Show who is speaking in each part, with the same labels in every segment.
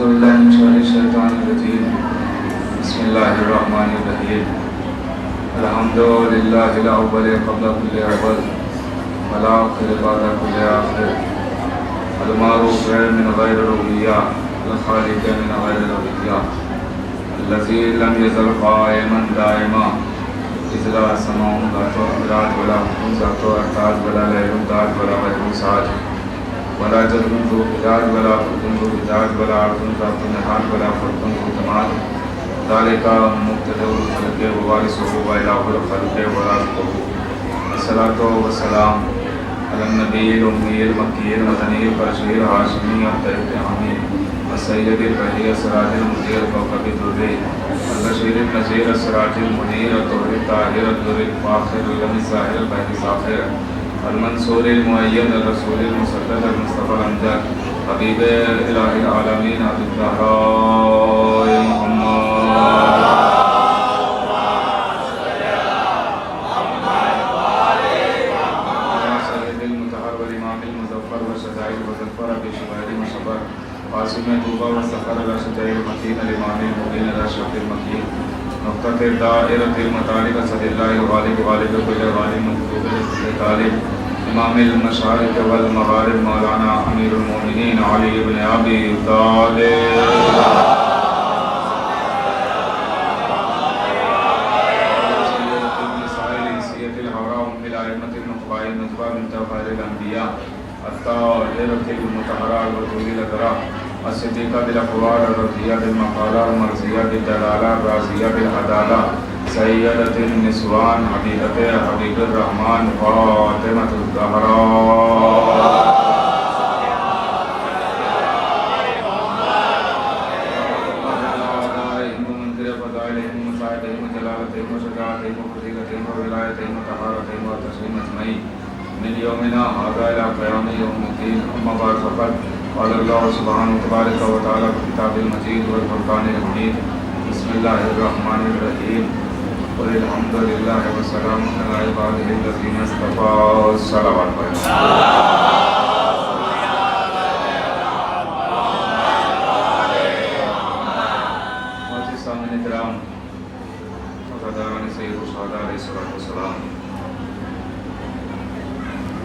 Speaker 1: بالله من شر الشيطان الرجيم. بسم الله الرحمن الرحيم. الحمد لله الأول قبل كل أول والآخر بعد كل آخر المعروف من غير ربوبية الخالق من غير ربوبية الذي لم يزل قائما دائما إذ لا سماع ذات أمراض ولا حكم ذات أرتاج ولا ليل ذات ولا غير ساج ولا جذب ذو حجاج ولا فرد ذو حجاج ولا عرض ذات نهاد ولا فرد ذو جمال ذلك مبتدأ الخلق ووارثه وإله الخلق ورازقه. الصلاة والسلام على النبي الأمي المكي المدني القرشي الهاشمي الطيب السيد البهي السراج المنير كوكب الدري البشير النذير السراج المنير الطهر الطاهر الدر الفاخر الغني الظاهر البهي الساخر المنصور المؤيد الرسول المسدد المصطفى الأمجد حبيب إله العالمين أبي الزهراء محمد قاسم طوبى واستغفر الأشجار المكين الإمام المبين الأشرف المكين نقطة الدائرة المتعلق صد الله الغالب غالب كل غالب مطلوب لكل طالب إمام المشارق والمغارب مولانا أمير المؤمنين علي بن أبي طالب. الطاهرة المطهرة البتول الأدرى الصديقة بالأقوال الرضية بالمقالة المرضية بالدلالة الرازية بالعدالة سيدة النسوان حبيبة حبيب الرحمن فاطمة الزهراء. من يومنا هذا إلى قيام يوم الدين. أما بعد فقد قال الله سبحانه وتبارك وتعالى في كتاب المجيد والفرقان الحميد. بسم الله الرحمن الرحيم. قل الحمد لله وسلام على عباده الذين اصطفى. الصلوات سامعین کرام وفاداران سید الشہداء علیہ الصلوۃ والسلام،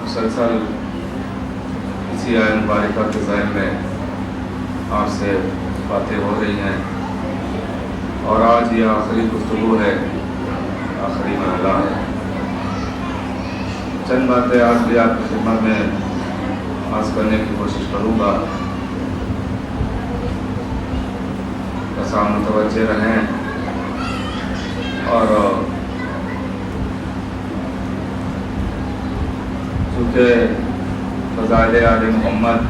Speaker 1: مسلسل اسی آیت مبارکہ کے ذہن میں آپ سے باتیں ہو رہی ہیں اور آج یہ آخری گفتگو ہے، آخری مرحلہ ہے. چند باتیں آج بھی آپ کی خدمت میں عرض کرنے کی کوشش کروں گا. بس آپ متوجہ رہیں اور چونکہ فضائل آل محمد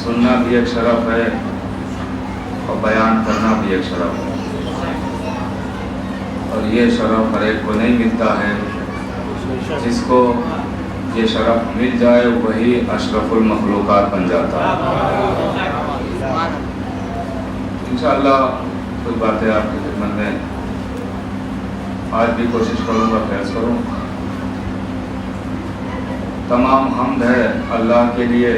Speaker 1: سننا بھی ایک شرف ہے اور بیان کرنا بھی ایک شرف ہے، اور یہ شرف ہر ایک کو نہیں ملتا ہے. جس کو یہ شرف مل جائے وہی اشرف المخلوقات بن جاتا ہے. انشاءاللہ کچھ باتیں آپ کی خدمت میں آج بھی کوشش کروں گا، فیض کروں. تمام حمد ہے اللہ کے لیے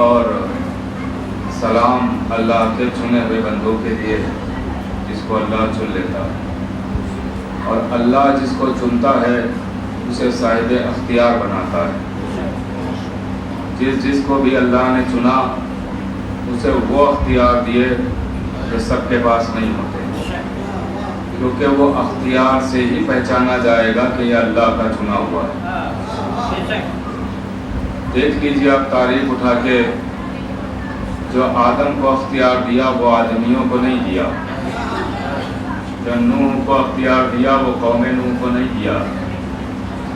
Speaker 1: اور سلام اللہ کے چنے ہوئے بندوں کے لیے جس کو اللہ چن لیتا ہے، اور اللہ جس کو چنتا ہے اسے صاحب اختیار بناتا ہے. جس کو بھی اللہ نے چنا اسے وہ اختیار دیے جو سب کے پاس نہیں ہوتے، کیونکہ وہ اختیار سے ہی پہچانا جائے گا کہ یہ اللہ کا چنا ہوا ہے. دیکھ لیجیے آپ تاریخ اٹھا کے، جو آدم کو اختیار دیا وہ آدمیوں کو نہیں دیا، جو نوح کو اختیار دیا وہ قوم نوح کو نہیں دیا،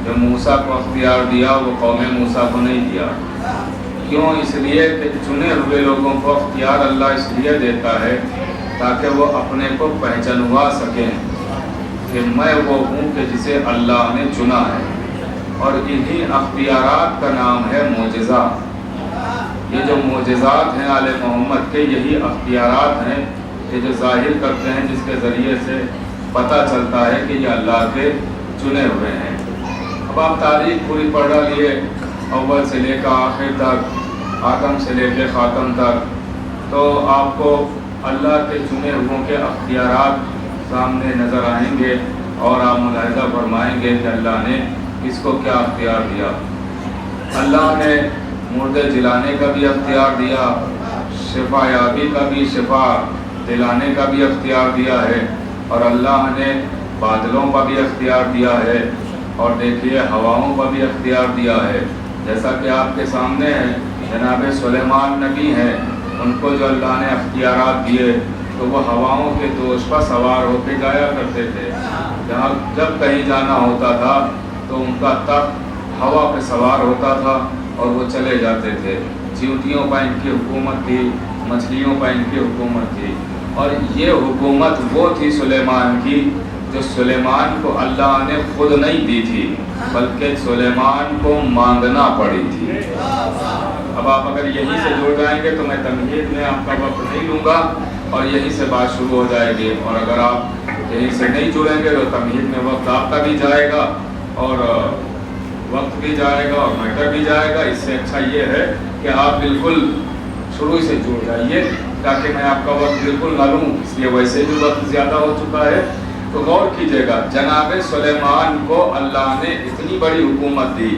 Speaker 1: جو موسیٰ کو اختیار دیا وہ قوم موسیٰ کو نہیں دیا. کیوں؟ اس لیے کہ چنے ہوئے لوگوں کو اختیار اللہ اس لیے دیتا ہے تاکہ وہ اپنے کو پہچانوا سکیں کہ میں وہ ہوں کہ جسے اللہ نے چنا ہے. اور انہی اختیارات کا نام ہے معجزہ. یہ جو معجزات ہیں آل محمد کے، یہی اختیارات ہیں کہ جو ظاہر کرتے ہیں، جس کے ذریعے سے پتہ چلتا ہے کہ یہ اللہ کے چنے ہوئے ہیں. اب آپ تاریخ پوری پڑھ لیے، اول سے لے کر آخر تک آدم سے لے کے خاتم تک، تو آپ کو اللہ کے چنے ہوئوں کے اختیارات سامنے نظر آئیں گے اور آپ ملاحظہ فرمائیں گے کہ اللہ نے اس کو کیا اختیار دیا۔ اللہ نے مردے جلانے کا بھی اختیار دیا، شفا یابی کا بھی، شفا دلانے کا بھی اختیار دیا ہے، اور اللہ نے بادلوں کا بھی اختیار دیا ہے، اور دیکھیے ہواؤں کا بھی اختیار دیا ہے۔ جیسا کہ آپ کے سامنے ہے، جناب سلیمان نبی ہیں، ان کو جو اللہ نے اختیارات دیے تو وہ ہواؤں کے دوش پر سوار ہو کے جایا کرتے تھے۔ جہاں جب کہیں جانا ہوتا تھا تو ان کا تخت ہوا پہ سوار ہوتا تھا اور وہ چلے جاتے تھے۔ چیونٹیوں پر ان کی حکومت تھی، مچھلیوں پر ان کی حکومت تھی، اور یہ حکومت وہ تھی سلیمان کی جو سلیمان کو اللہ نے خود نہیں دی تھی، بلکہ سلیمان کو مانگنا پڑی تھی۔ اب آپ اگر یہیں سے جڑ جائیں گے تو میں تمہید میں آپ کا وقت نہیں لوں گا اور یہیں سے بات شروع ہو جائے گی، اور اگر آپ یہیں سے نہیں جڑیں گے تو تمہید میں وقت آپ کا بھی جائے گا اور وقت بھی جائے گا اور میٹر بھی جائے گا۔ اس سے اچھا یہ ہے کہ آپ بالکل شروع سے جڑ جائیے تاکہ میں آپ کا وقت بالکل نہ لوں، اس لیے ویسے بھی وقت زیادہ ہو چکا ہے۔ تو غور کیجئے گا، جناب سلیمان کو اللہ نے اتنی بڑی حکومت دی،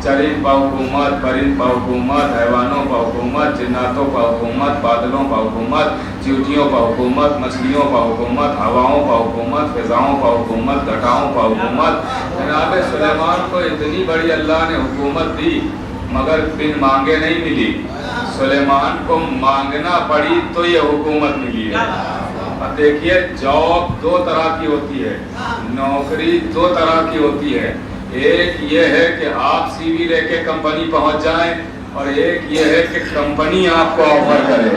Speaker 1: چرند پر حکومت، پرند پر حکومت، حیوانوں پر حکومت، جناتوں پر حکومت، بادلوں پر حکومت، چیونٹیوں پر حکومت، مچھلیوں پر حکومت، ہواؤں پر حکومت، فضاؤں پر حکومت، گھٹاؤں پر حکومت۔ جناب سلیمان کو اتنی بڑی اللہ نے حکومت دی مگر بن مانگے نہیں ملی، سلیمان کو مانگنا پڑی تو یہ حکومت ملی ہے۔ اب دیکھیے جاب دو طرح کی ہوتی ہے، نوکری دو طرح کی ہوتی ہے، ایک یہ ہے کہ آپ سی وی لے کے کمپنی پہنچ جائیں، اور ایک یہ ہے کہ کمپنی آپ کو آفر کرے۔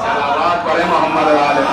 Speaker 1: صلوات پڑھیں محمد علیہ۔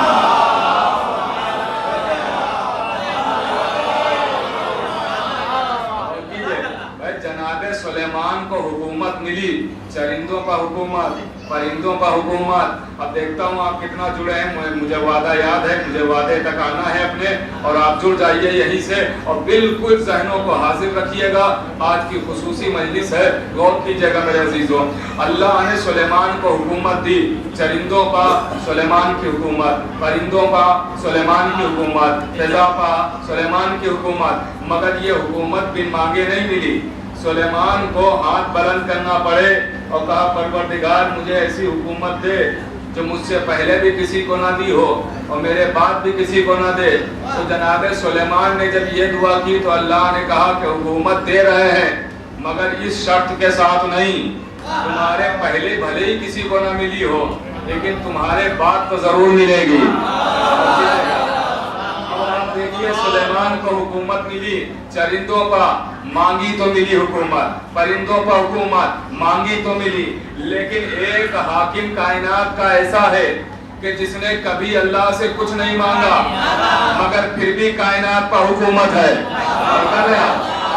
Speaker 1: جناب سلیمان کو حکومت ملی، چرندوں پر حکومت، پرندوں پر حکومت۔ اب دیکھتا ہوں آپ کتنا جڑے ہیں، مجھے وعدہ یاد ہے، مجھے وعدے تک آنا ہے اپنے، اور آپ جڑ جائیے یہیں سے اور بالکل ذہنوں کو حاضر رکھیے گا۔ آج کی خصوصی مجلس ہے، غور کیجیے گا میرے عزیزوں۔ اللہ نے سلیمان کو حکومت دی، چرندوں پر سلیمان کی حکومت، پرندوں پر سلیمان کی حکومت، فضا پر سلیمان کی حکومت، مگر یہ حکومت بن مانگے نہیں ملی۔ سلیمان کو ہاتھ بلند کرنا پڑے اور کہا پروردگار مجھے ایسی حکومت دے جو مجھ سے پہلے بھی کسی کو نہ دی ہو اور میرے بعد بھی کسی کو نہ دے۔ تو جناب سلیمان نے جب یہ دعا کی تو اللہ نے کہا کہ حکومت دے رہے ہیں مگر اس شرط کے ساتھ نہیں، تمہارے پہلے بھلے ہی کسی کو نہ ملی ہو لیکن تمہارے بعد تو ضرور ملے گی۔ دیکھیے سلیمان کو حکومت ملی، چرندوں پر مانگی تو ملی حکومت، پرندوں پر حکومت مانگی تو ملی، لیکن ایک حاکم کائنات کا ایسا ہے کہ جس نے کبھی اللہ سے کچھ نہیں مانگا مگر پھر بھی کائنات پر حکومت ہے۔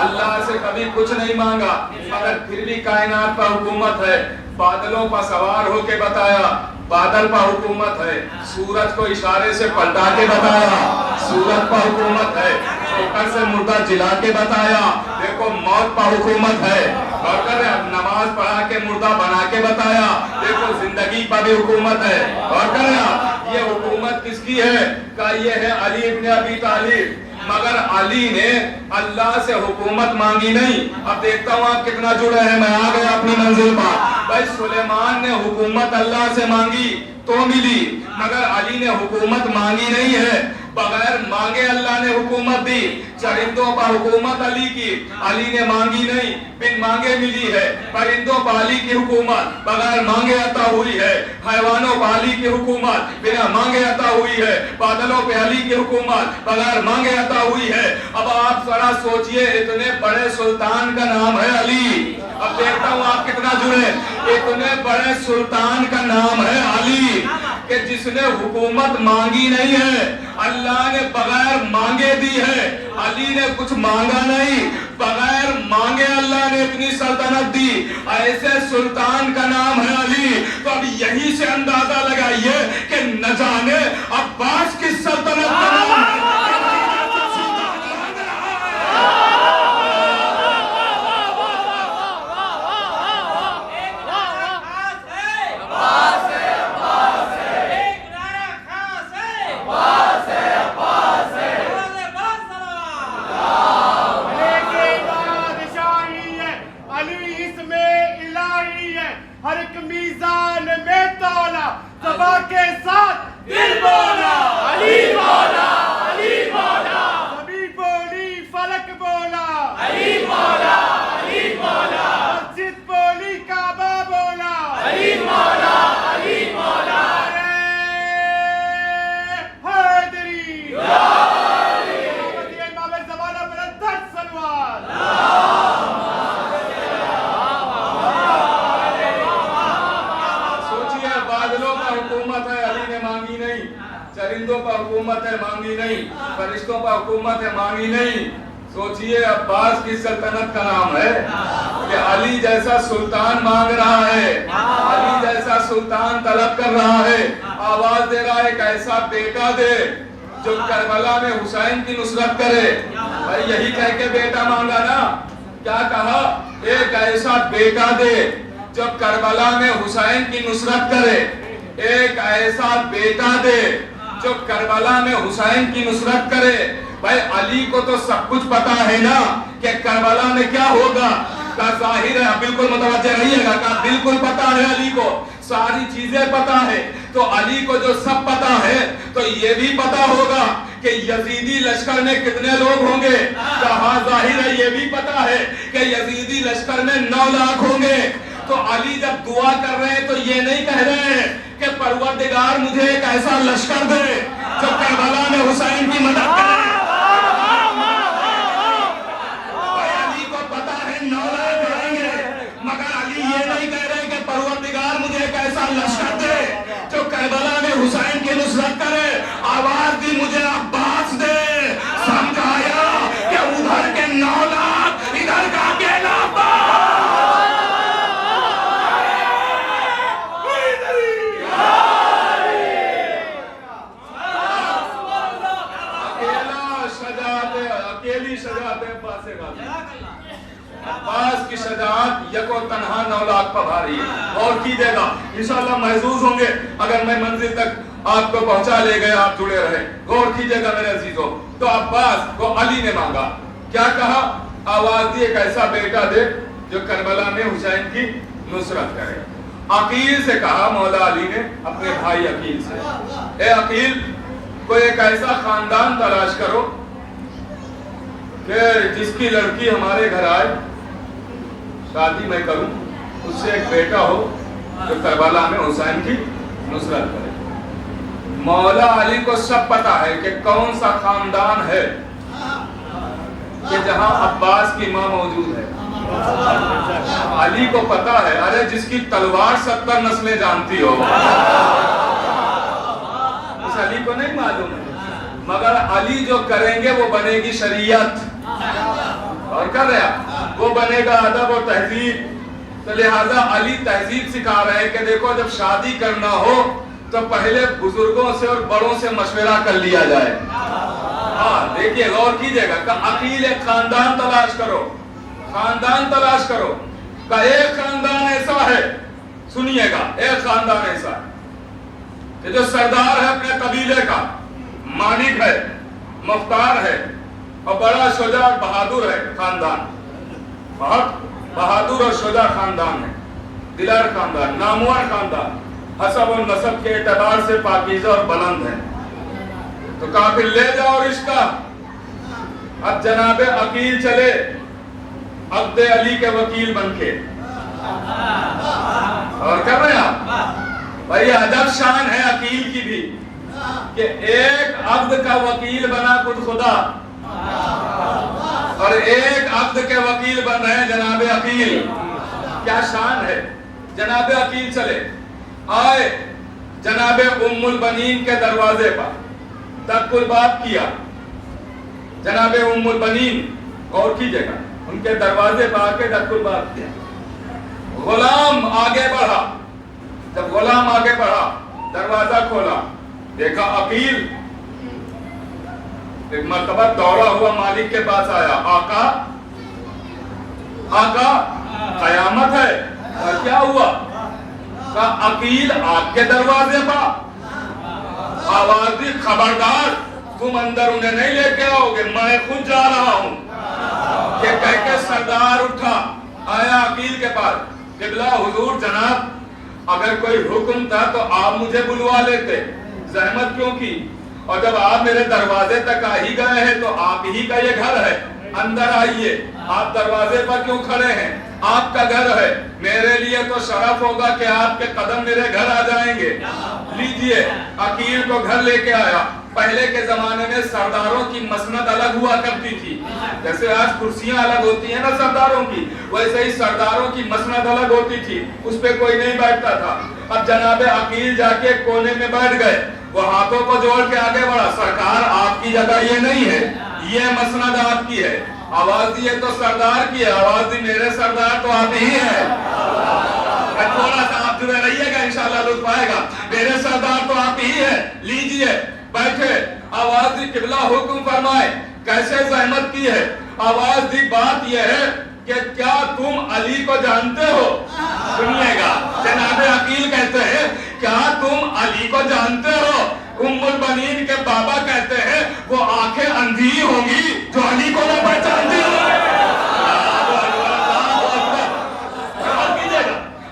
Speaker 1: اللہ سے کبھی کچھ نہیں مانگا مگر پھر بھی کائنات پر حکومت ہے۔ بادلوں پر سوار ہو کے بتایا بادل پر حکومت ہے، سورج کو اشارے سے پلٹا کے بتایا سورج پر حکومت ہے، ٹھوکر سے مردہ جلا کے بتایا دیکھو موت پر حکومت ہے، اور نماز پڑھا کے مردہ بنا کے بتایا دیکھو زندگی پر بھی حکومت ہے۔ اور یہ حکومت کس کی ہے؟ کہ یہ ہے علی ابن ابی طالب، مگر علی نے اللہ سے حکومت مانگی نہیں۔ اب دیکھتا ہوں آپ کتنا جڑے ہیں، میں آ گیا اپنی منزل پر۔ بھائی سلیمان نے حکومت اللہ سے مانگی تو ملی مگر علی نے حکومت مانگی نہیں ہے، بغیر مانگے اللہ نے حکومت دی۔ چرندوں پر حکومت علی کی، علی نے مانگی نہیں، بن مانگے ملی ہے۔ پرندوں پر علی کی حکومت بغیر مانگے عطا ہوئی ہے۔ حیوانوں پر علی کی حکومت بنا مانگے عطا ہوئی ہے۔ بادلوں پہ علی کی حکومت بغیر مانگے عطا ہوئی ہے۔ اب آپ ذرا سوچئے اتنے بڑے سلطان کا نام ہے علی، اب دیکھتا ہوں آپ کتنا جڑے، اتنے بڑے سلطان کا نام ہے علی کہ جس نے حکومت مانگی نہیں ہے، اللہ نے بغیر مانگے دی ہے۔ علی نے کچھ مانگا نہیں، بغیر مانگے اللہ نے اتنی سلطنت دی، ایسے سلطان کا نام ہے علی۔ تو اب یہی سے اندازہ لگائیے کہ نہ جانے عباس کی سلطنت کا نام ہے۔ نہیں, چرندوں پر حکومت ہے مانگی نہیں, فرشتوں پر حکومت ہے مانگی نہیں. سوچئے عباس کی سلطنت کا نام ہے کہ علی جیسا سلطان مانگ رہا ہے, علی جیسا سلطان طلب کر رہا ہے, آواز دے رہا ہے ایک ایسا بیٹا دے جو کربلا میں حسین کی نصرت کرے. بھائی یہی کہہ کے بیٹا مانگا نا, کیا کہا؟ ایک ایسا بیٹا دے جو کربلا میں حسین کی نصرت کرے, ایک ایسا بیٹا دے جو کربلا میں حسین کی نصرت کرے. بھائی علی کو تو سب کچھ پتا ہے نا کہ کربلا میں کیا ہوگا, کا ظاہر ہے, بالکل متوجہ رہیے گا, کا بالکل پتا ہے علی کو, ساری چیزیں پتا ہے. تو علی کو جو سب پتا ہے تو یہ بھی پتا ہوگا کہ یزیدی لشکر میں کتنے لوگ ہوں گے. کہاں ظاہر ہے یہ بھی پتا ہے کہ یزیدی لشکر میں 9 لاکھ ہوں گے. تو علی جب دعا کر رہے ہیں تو یہ نہیں کہہ رہے ہیں کہ پروردگار مجھے ایک ایسا لشکر دے جو کربلا میں حسین کی مدد کرے. علی کو پتا ہے 9 لاکھ آئیں گے, مگر علی یہ نہیں کہہ رہے کہ پروردگار مجھے ایک ایسا لشکر دے جو کربلا میں حسین کی نصرت کرے. آواز دی مجھے عباس دے. سمجھایا کہ ادھر کے 9 لاکھ ادھر کا اکیلا عباس کی شجاعت یک و تنہا 9 لاکھ پر بھاری ہے. اور کیجئے گا انشاءاللہ محظوظ ہوں گے اگر میں منزل تک آپ کو پہنچا لے گئے, آپ جڑے رہے. غور کیجئے گا میرے عزیزوں. تو عباس کو علی نے مانگا, کیا کہا؟ آواز دی ایک ایسا بیٹا دے جو کربلا میں حسین کی نصرت کرے. عقیل سے کہا مولا علی نے اپنے بھائی عقیل سے, اے عقیل کوئی ایک ایسا خاندان تلاش کرو کہ جس کی لڑکی ہمارے گھر آئے, شادی میں کروں, اس سے ایک بیٹا ہو جو کربلا میں حسین کی نصرت کرے. مولا علی کو سب پتا ہے کہ کون سا خاندان ہے کہ جہاں عباس کی ماں موجود ہے. علی کو پتا ہے, ارے جس کی تلوار 70 نسلیں جانتی ہو, اس علی کو نہیں معلوم ہے. مگر علی جو کریں گے وہ بنے گی شریعت, اور کر رہا وہ بنے گا ادب اور تہذیب. تو لہذا علی تہذیب سکھا رہے ہیں کہ دیکھو جب شادی کرنا ہو تو پہلے بزرگوں سے اور بڑوں سے مشورہ کر لیا جائے. ہاں دیکھیے غور کیجئے گا کہ عقیل ایک خاندان تلاش کرو, خاندان تلاش کرو. کہ ایک خاندان ایسا ہے, سنیے گا, ایک خاندان ایسا ہے کہ جو سردار ہے اپنے قبیلے کا, مالک ہے, مختار ہے, اور بڑا شجاع اور بہادر ہے خاندان, بہت بہادر اور شجاع خاندان ہے, دلیر خاندان, نامور خاندان, حسب و نسب کے اعتبار سے پاکیزہ اور بلند ہے. تو کہا پھر لے جاؤ رشتہ. اب جناب عقیل چلے عبد علی کے وکیل بن کے, اور کر رہے ہیں آپ. بھائی عجب شان ہے عقیل کی بھی کہ ایک عبد کا وکیل بنا خود خدا, اور ایک عبد کے وکیل بن رہے ہیں جناب عقیل. کیا شان ہے. جناب عقیل چلے آئے جناب ام البنین کے دروازے پر, تک الباب کیا. جناب ام البنین غور کیجئے گا, ان کے دروازے پر آ کے تک الباب کیا. غلام آگے بڑھا, جب غلام آگے بڑھا دروازہ کھولا, دیکھا عقیل. ایک مرتبہ دوڑا ہوا مالک کے پاس آیا, آقا آقا قیامت ہے. اور کیا ہوا؟ کہا عقیل آپ کے دروازے پر. آواز دی خبردار, تم اندر انہیں نہیں لے کے آؤ گے, میں خود جا رہا ہوں. یہ کہہ کے سردار اٹھا, آیا عقیل کے پاس. قبلہ حضور جناب اگر کوئی حکم تھا تو آپ مجھے بلوا لیتے, زحمت کیوں کی؟ اور جب آپ میرے دروازے تک آ ہی گئے ہیں تو آپ ہی کا یہ گھر ہے, اندر آئیے. آپ دروازے پر کیوں کھڑے ہیں؟ آپ کا گھر ہے. میرے لیے تو شرف ہوگا کہ آپ کے قدم میرے گھر آ جائیں گے. لیجئے. عقیل کو گھر لے کے آیا, پہلے کے زمانے میں سرداروں کی مسند الگ ہوا کرتی تھی، جیسے آج کرسیاں الگ ہوتی ہیں نا سرداروں کی، ویسے ہی سرداروں کی مسند الگ ہوتی تھی، اس پہ کوئی نہیں بیٹھتا تھا۔ اب جناب عقیل جا کے کونے میں بیٹھ گئے، وہ ہاتھوں کو جوڑ کے آگے بڑھا، سرکار آپ کی جگہ یہ نہیں ہے، یہ مسند آپ کی ہے۔ آواز دی تو سردار کی ہے، آواز دی میرے سردار تو آپ ہی ہے۔ تھوڑا سا آپ جڑے رہیے گا، انشاءاللہ لطف آئے گا۔ میرے سردار تو آپ ہی ہے، لیجئے بیٹھے۔ آواز دی قبلہ حکم فرمائے، کیسے زحمت کی ہے؟ آواز دی بات یہ ہے کہ کیا تم علی کو جانتے ہو؟ سنیے گا، جناب عقیل کہتے ہیں کیا تم علی کو جانتے ہو؟ ام البنین کے بابا کہتے ہیں وہ آنکھیں اندھی ہوں گی جو علی کو نہ پہچانتی ہوں۔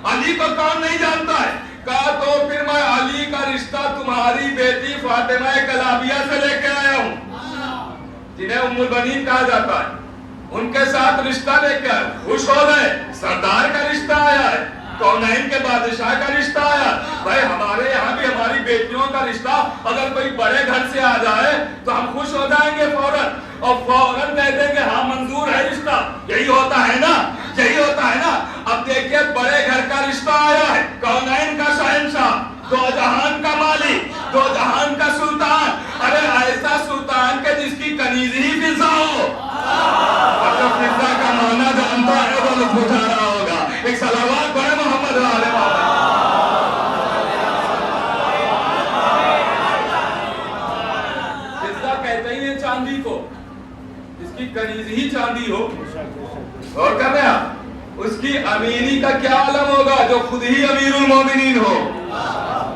Speaker 1: علی کو کون نہیں جانتا ہے؟ کہا تو پھر میں علی کا رشتہ تمہاری بیٹی فاطمہ کلابیہ سے لے کے آیا ہوں، جنہیں ام البنین کہا جاتا ہے، ان کے ساتھ رشتہ لے کے آیا۔ خوش ہو گئے، سردار کا رشتہ آیا ہے، کونین کے بادشاہ کا رشتہ آیا۔ بھائی ہمارے یہاں بھی ہماری بیٹیوں کا رشتہ اگر کوئی بڑے گھر سے آ جائے تو ہم خوش ہو جائیں گے فوراً، اور فوراً کہہ دیں گے ہاں منظور ہے رشتہ۔ یہی ہوتا ہے نا، یہی ہوتا ہے نا۔ اب دیکھیے بڑے گھر کا رشتہ آیا ہے، کونین کا شہنشاہ، دو جہان کا مالک، دو جہان کا سلطان، ارے ایسا سلطان کہ جس کی کنیز ہی فضا ہو۔ اور جو فضا کا معنی جانتا ہے وہ لطف اٹھا رہا ہوگا۔ ایک صلوات پڑھے محمد علیہ وسلم۔ فضا کہتے ہی ہیں چاندی کو، جس کی کنیز ہی چاندی ہو۔ اور کر رہے ہیں آپ، اس کی امینی کا کیا عالم ہوگا جو خود ہی امیر المومنین ہو۔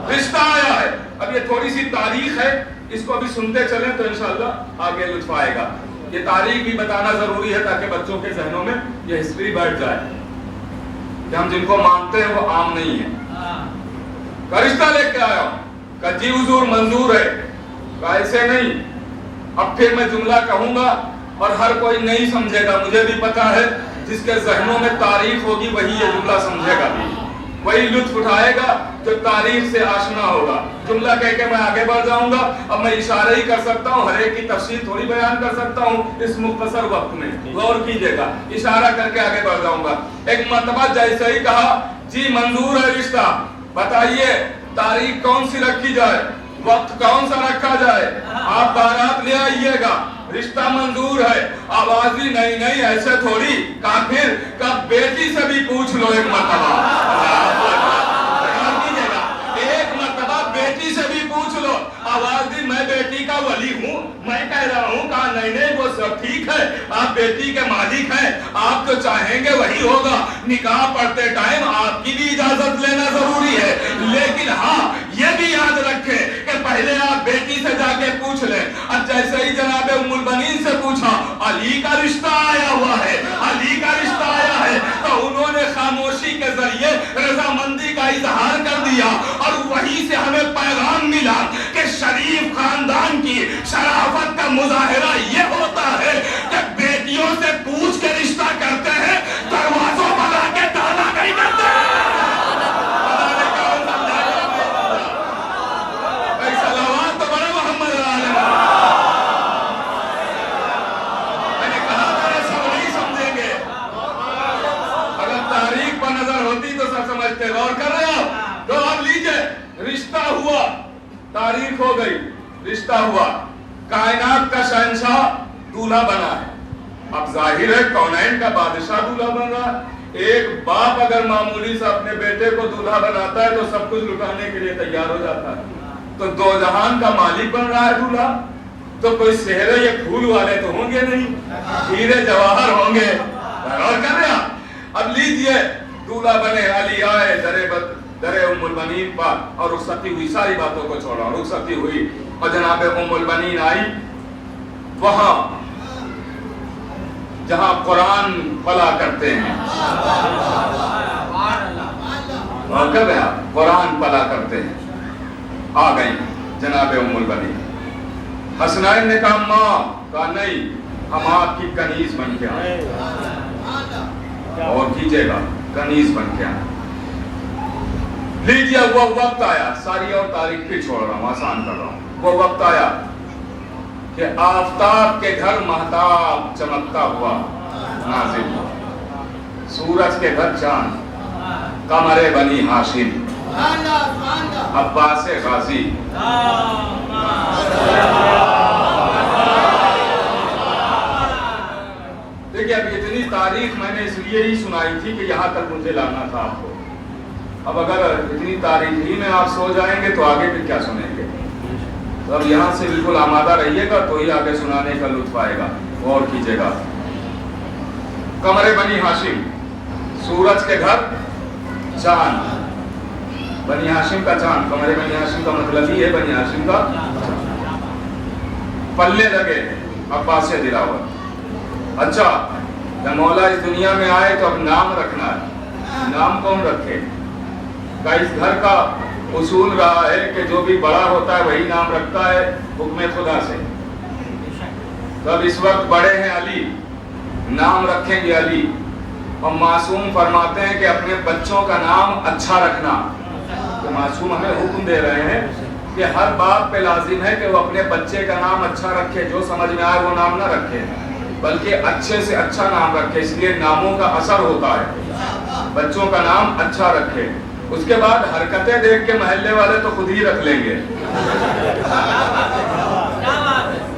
Speaker 1: رشتہ آیا ہے۔ اب یہ تھوڑی سی تاریخ ہے، اس کو ابھی سنتے چلیں تو انشاءاللہ آگے لطف آئے گا۔ یہ تاریخ بھی بتانا ضروری ہے تاکہ بچوں کے ذہنوں میں یہ ہسٹری بیٹھ جائے کہ ہم جن کو مانتے ہیں وہ عام نہیں ہیں۔ کا رشتہ لے کے آیا ہوں، کہ جی حضور منظور ہے، کہ ایسے نہیں۔ اب پھر میں جملہ کہوں گا اور ہر کوئی نہیں سمجھے گا، مجھے بھی پتا ہے جس کے ذہنوں میں تاریخ ہوگی وہی یہ جملہ سمجھے گا بھی، وہی لطف اٹھائے گا جو تاریخ سے آشنا ہوگا۔ جملہ کہہ کے میں آگے بڑھ جاؤں گا۔ اب میں اشارہ ہی کر سکتا ہوں، ہر ایک کی تفصیل تھوڑی بیان کر سکتا ہوں اس مختصر وقت میں، غور کیجئے گا، اشارہ کر کے آگے بڑھ جاؤں گا۔ ایک مرتبہ جیسے ہی کہا جی منظور ہے رشتہ، بتائیے تاریخ کون سی رکھی جائے، وقت کون سا رکھا جائے، آپ بارات لے آئیے گا، رشتہ منظور ہے۔ آواز بھی نہیں نہیں ایسے تھوڑی، کہا پھر کب بیٹی سے بھی پوچھ لو ایک مرتبہ، ایک مرتبہ بیٹی سے بھی پوچھ لو۔ آواز دی میں بیٹی کا ولی ہوں، میں کہہ رہا ہوں، کہا نہیں نہیں وہ سب ٹھیک ہے، آپ بیٹی کے مالک ہیں، آپ جو چاہیں گے وہی ہوگا۔ نکاح پڑھتے ٹائم آپ کی بھی اجازت لینا ضروری ہے، لیکن ہاں یہ بھی یاد رکھیں کہ پہلے آپ بیٹی سے جا کے پوچھ لیں۔ اب جیسے ہی جناب ام البنین سے پوچھا علی کا رشتہ آیا ہوا ہے، علی کا رشتہ آیا ہے، تو انہوں نے خاموشی کے ذریعے رضامندی کا اظہار کر دیا، اور وہیں سے ہمیں پیغام ملا کہ شریف خاندان کی شرافت کا مظاہرہ یہ ہوتا ہے کہ بیٹیوں سے پوچھ کے رشتہ کرتے ہیں، دروازوں پر آ کے تالا نہیں کرتے ہیں۔ غور کر رہے ہیں تو آپ لیجئے، رشتہ ہوا، تاریخ ہو گئی، رشتہ ہوا، کائنات کا شہنشاہ دولہا بنا ہے۔ اب ظاہر ہے کونین کا بادشاہ دولہا بن رہا ہے۔ ایک باپ اگر معمولی سے اپنے بیٹے کو دولہا بناتا ہے تو سب کچھ لٹانے کے لیے تیار ہو جاتا ہے، تو دو جہان کا مالک بن رہا ہے دولہا، تو کوئی سہرے یا پھول والے تو ہوں گے نہیں، ہیرے جواہر ہوں گے۔ غور کر رہے ہیں اب لیجئے دولہا بنے، علی آئے در ام البنین پر، اور رخصتی ہوئی، ساری باتوں کو چھوڑا، رخصتی ہوئی، اور جناب ام البنین آئی وہاں جہاں قرآن پڑھا کرتے ہیں، قرآن پڑھا کرتے ہیں، آ گئی جناب ام البنین۔ حسنین نے کہا ماں، کہا نہیں ہم آپ کی کنیز بن کے آئے، اور کیجئے گا کنیز بن کے آئے۔ لیجئے وہ وقت آیا، ساری اور تاریخ پھر چھوڑ رہا ہوں، آسان کر رہا ہوں، وہ وقت آیا کہ آفتاب کے گھر مہتاب چمکتا ہوا نازل ہوا، سورج کے گھر چاند، قمر بنی ہاشم، عباس غازی۔ دیکھیے اب اتنی تاریخ میں نے اس لیے ہی سنائی تھی کہ یہاں تک مجھے لانا تھا آپ کو۔ اب اگر اتنی تاریخ ہی میں آپ سو جائیں گے تو آگے پھر کیا سنیں گے؟ تو اب یہاں سے بالکل آمادہ رہیے گا تو ہی آگے سنانے کا لطف آئے گا، غور کیجیے گا۔ قمر بنی ہاشم، سورج کے گھر چاند، بنی ہاشم کا چاند، قمر بنی ہاشم کا مطلب ہی ہے بنی ہاشم کا پلے لگے عباس دلاور۔ اچھا جب مولا اس دنیا میں آئے تو اب نام رکھنا ہے، نام کون رکھے؟ کا اس گھر کا اصول رہا ہے کہ جو بھی بڑا ہوتا ہے وہی نام رکھتا ہے حکم خدا سے۔ تو اب اس وقت بڑے ہیں علی، نام رکھیں گے علی، اور معصوم فرماتے ہیں کہ اپنے بچوں کا نام اچھا رکھنا۔ تو معصوم ہمیں حکم دے رہے ہیں کہ ہر باپ پہ لازم ہے کہ وہ اپنے بچے کا نام اچھا رکھے، جو سمجھ میں آئے وہ نام نہ رکھے بلکہ اچھے سے اچھا نام رکھے، اس لیے ناموں کا اثر ہوتا ہے، بچوں کا نام اچھا رکھے۔ اس کے بعد حرکتیں دیکھ کے محلے والے تو خود ہی رکھ لیں گے۔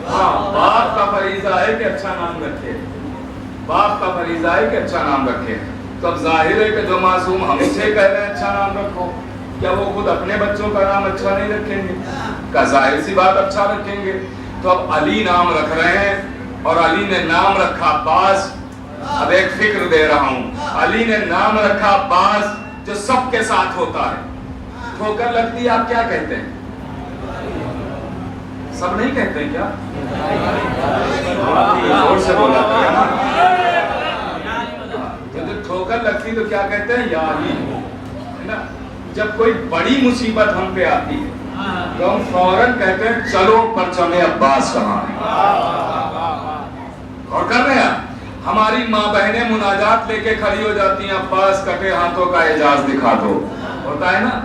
Speaker 1: ہاں باپ کا فریضہ ہے کہ اچھا نام رکھے، باپ کا فریضہ ہے کہ اچھا نام رکھے۔ تو اب ظاہر ہے کہ جو معصوم ہم سے کہہ رہے ہیں اچھا نام رکھو، کیا وہ خود اپنے بچوں کا نام اچھا نہیں رکھیں گے؟ کا ظاہر سی بات اچھا رکھیں گے۔ تو اب علی نام رکھ رہے ہیں اور علی نے نام رکھا عباس۔ اب ایک فکر دے رہا ہوں، علی نے نام رکھا عباس جو سب کے ساتھ ہوتا ہے۔ ٹھوکر لگتی ہے آپ کیا کہتے ہیں؟ سب نہیں کہتے ہیں کیا؟ زور سے بولا کریں نا۔ جب ٹھوکر لگتی تو کیا کہتے ہیں؟ یا علی، ہے نا؟ جب کوئی بڑی مصیبت ہم پہ آتی ہے تو ہم فوراً کہتے ہیں چلو پرچم عباس کہاں ہے۔ اور کر رہے ہیں ہماری ماں بہنیں مناجات لے کے کھڑی ہو جاتی ہیں، عباس کٹے ہاتھوں کا اعجاز دکھا دو، ہوتا ہے نا؟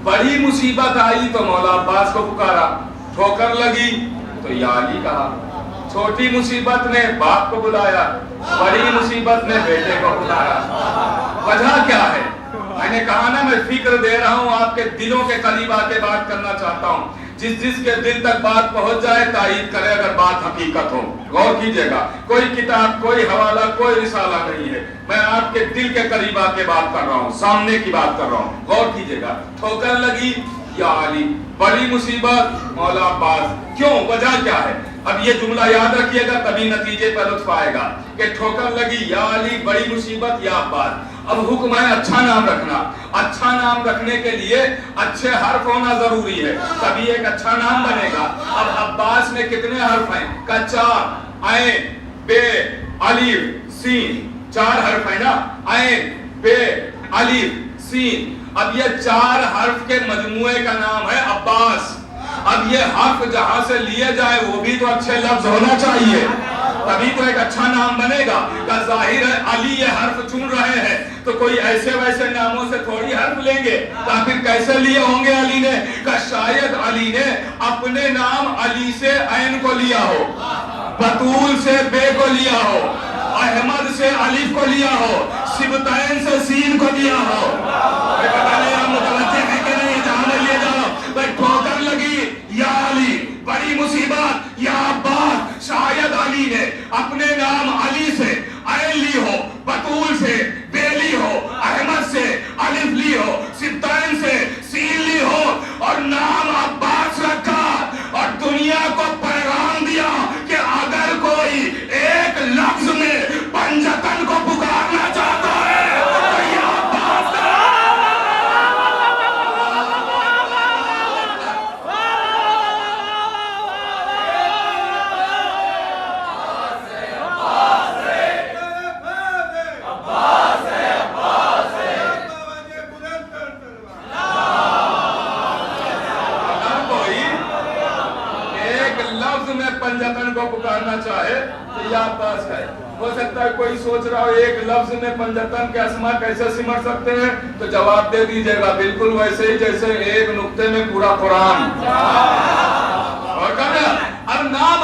Speaker 1: بڑی مصیبت آئی تو مولا عباس کو پکارا، ٹھوکر لگی تو یا علی کہا، چھوٹی مصیبت نے باپ کو بلایا، بڑی مصیبت نے بیٹے کو بلایا۔ وجہ کیا ہے؟ میں نے کہا نا میں فکر دے رہا ہوں، آپ کے دلوں کے قریب آ کے بات کرنا چاہتا ہوں، جس کے دل تک بات پہنچ جائے تائید کرے اگر بات حقیقت ہو۔ غور کیجئے گا، کوئی کتاب، کوئی حوالہ، کوئی رسالہ نہیں ہے، میں آپ کے دل کے قریب آ کے بات کر رہا ہوں، سامنے کی بات کر رہا ہوں۔ غور کیجئے گا، ٹھوکر لگی یا علی، بڑی مصیبت مولا عباس، کیوں؟ وجہ کیا ہے؟ اب یہ جملہ یاد رکھیے گا تبھی نتیجے پر لطف آئے گا کہ ٹھوکر لگی یا علی، بڑی مصیبت یا عباس۔ اب حکم ہے اچھا نام رکھنا، اچھا نام رکھنے کے لیے اچھے حرف ہونا ضروری ہے، تبھی ایک اچھا نام بنے گا۔ اب عباس میں کتنے حرف ہیں؟ کا 4، عین، بے، الف، سین، 4 حرف ہیں نا، عین، بے، الف، سین۔ اب یہ 4 حرف کے مجموعے کا نام ہے عباس۔ اب یہ حرف جہاں سے لیے جائے وہ بھی تو اچھے لفظ ہونا چاہیے، تبھی تو ایک اچھا نام بنے گا۔ کا ظاہر ہے علی یہ حرف چن رہے ہیں تو کوئی ایسے ویسے ناموں سے تھوڑی حرف لیں گے، پھر کیسے لیے ہوں گے علی نے؟ کہ شاید علی نے اپنے نام علی سے عین کو لیا ہو، بطول سے بے کو لیا ہو، احمد سے الف کو لیا ہو، سبتین سے سین کو لیا ہو۔ پتہ نہیں آپ متوجہ ہیں کہ نہیں؟ جہاں میں لے جاؤ بھائی، ٹھوکر لگی یا علی، بڑی مصیبت یا عباس، شاید علی نے اپنے نام علی سے عین لی ہو، بطول سے بے لی ہو، احمد سے الف لی ہو، سبتین سے سین لی ہو، اور نام عباس رکھا، اور دنیا کو پیغام دیا کہ اگر کوئی ایک لفظ میں پنجتن کو پکارنا چاہتا ہے تو یہ عباس کا۔ پنجتن کو پکارنا چاہے تو یہ عباس کا ہے۔ ہو سکتا ہے کوئی سوچ رہا ہو ایک لفظ میں پنجتن کے اسماء کیسے سمٹ سکتے ہیں، تو جواب دے دیجئے گا بالکل ویسے ہی جیسے ایک نقطے میں پورا قرآن۔ اور کہنا اب نام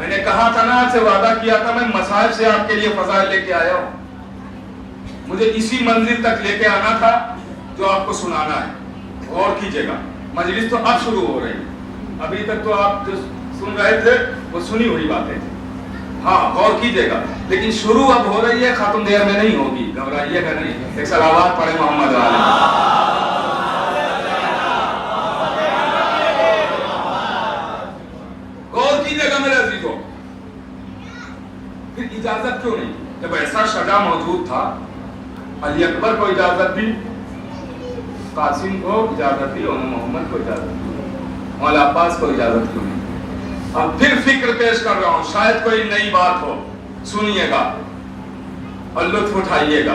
Speaker 1: میں نے کہا تھا نا، آپ سے وعدہ کیا تھا میں مصاحف سے آپ کے لیے فضائل لے کے آیا ہوں. مجھے اسی منزل تک لے کے آنا تھا جو آپ کو سنانا ہے. غور کیجئے گا، مجلس تو اب شروع ہو رہی ہے، ابھی تک تو آپ جو سن رہے تھے وہ سنی ہوئی باتیں تھیں. ہاں غور کیجئے گا، لیکن شروع اب ہو رہی ہے، ختم دیر میں نہیں ہوگی، گھبرائیے گا نہیں. ایک صلوات پڑھے محمد علیہ. غور کیجئے گا میرے عزیزوں. پھر اجازت کیوں نہیں؟ جب ایسا شجاع موجود تھا، علی اکبر کو اجازت دی، قاسم کو اجازت دی، اور محمد کو اجازت دی، مولا عباس کو اجازت کیوں نہیں؟ اب پھر فکر پیش کر رہا ہوں، شاید کوئی نئی بات ہو، سنیے گا اور لطف اٹھائیے گا،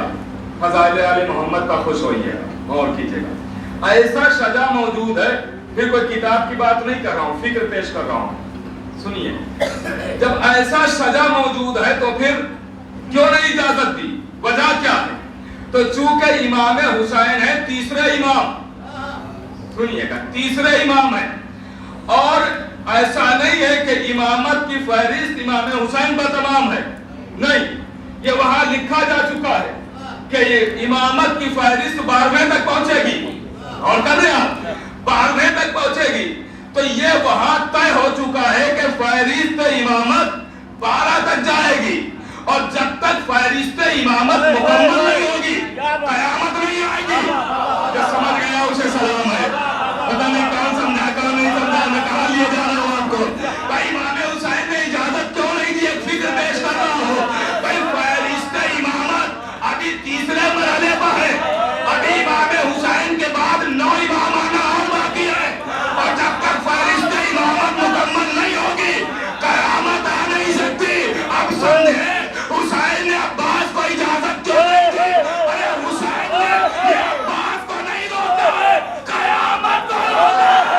Speaker 1: فضائل آل محمد کا خوش ہوئیے گا. غور کیجئے گا، ایسا شجاع موجود ہے. پھر کوئی کتاب کی بات نہیں کر رہا ہوں، فکر پیش کر رہا ہوں. سنیے، جب ایسا شجاع موجود ہے تو پھر کیوں نہیں اجازت دی؟ وجہ کیا ہے؟ تو چونکہ امام حسین ہے تیسرے امام. سنیے گا، تیسرے امام ہے، اور ایسا نہیں ہے کہ امامت کی فہرست امام حسین پر تمام ہے. نہیں، یہ وہاں لکھا جا چکا ہے کہ یہ امامت کی فہرست 12ویں تک پہنچے گی. اور کر رہے آپ 12ویں تک پہنچے گی. تو یہ وہاں طے ہو چکا ہے کہ فہرست امامت 12 تک جائے گی، اور جب تک فہرست امامت مکمل نہیں ہوگی قیامت نہیں آئے گی. جو سمجھ گیا اسے سلام ہے. پتہ نہیں کون سمجھا کون نہیں سمجھا، میں کہا لیے جا رہا ہوں آپ کو. بھائی امام حسین نے اجازت کیوں نہیں دی؟ ایک فکر پیش کر رہا ہوں. بھائی فہرست امامت ابھی تیسرے مرحلے پر ہے، ابھی امام حسین کے بعد 9 امام آنا اور باقی ہے، اور جب تک فہرست امامت مکمل نہیں ہوگی قیامت آ نہیں سکتی. اب سمجھے حسین نے عباس کو اجازت کیوں نہیں دی؟ ارے حسین نے یہ عباس کو نہیں روکتا ہے، قیامت کو روکتا ہے.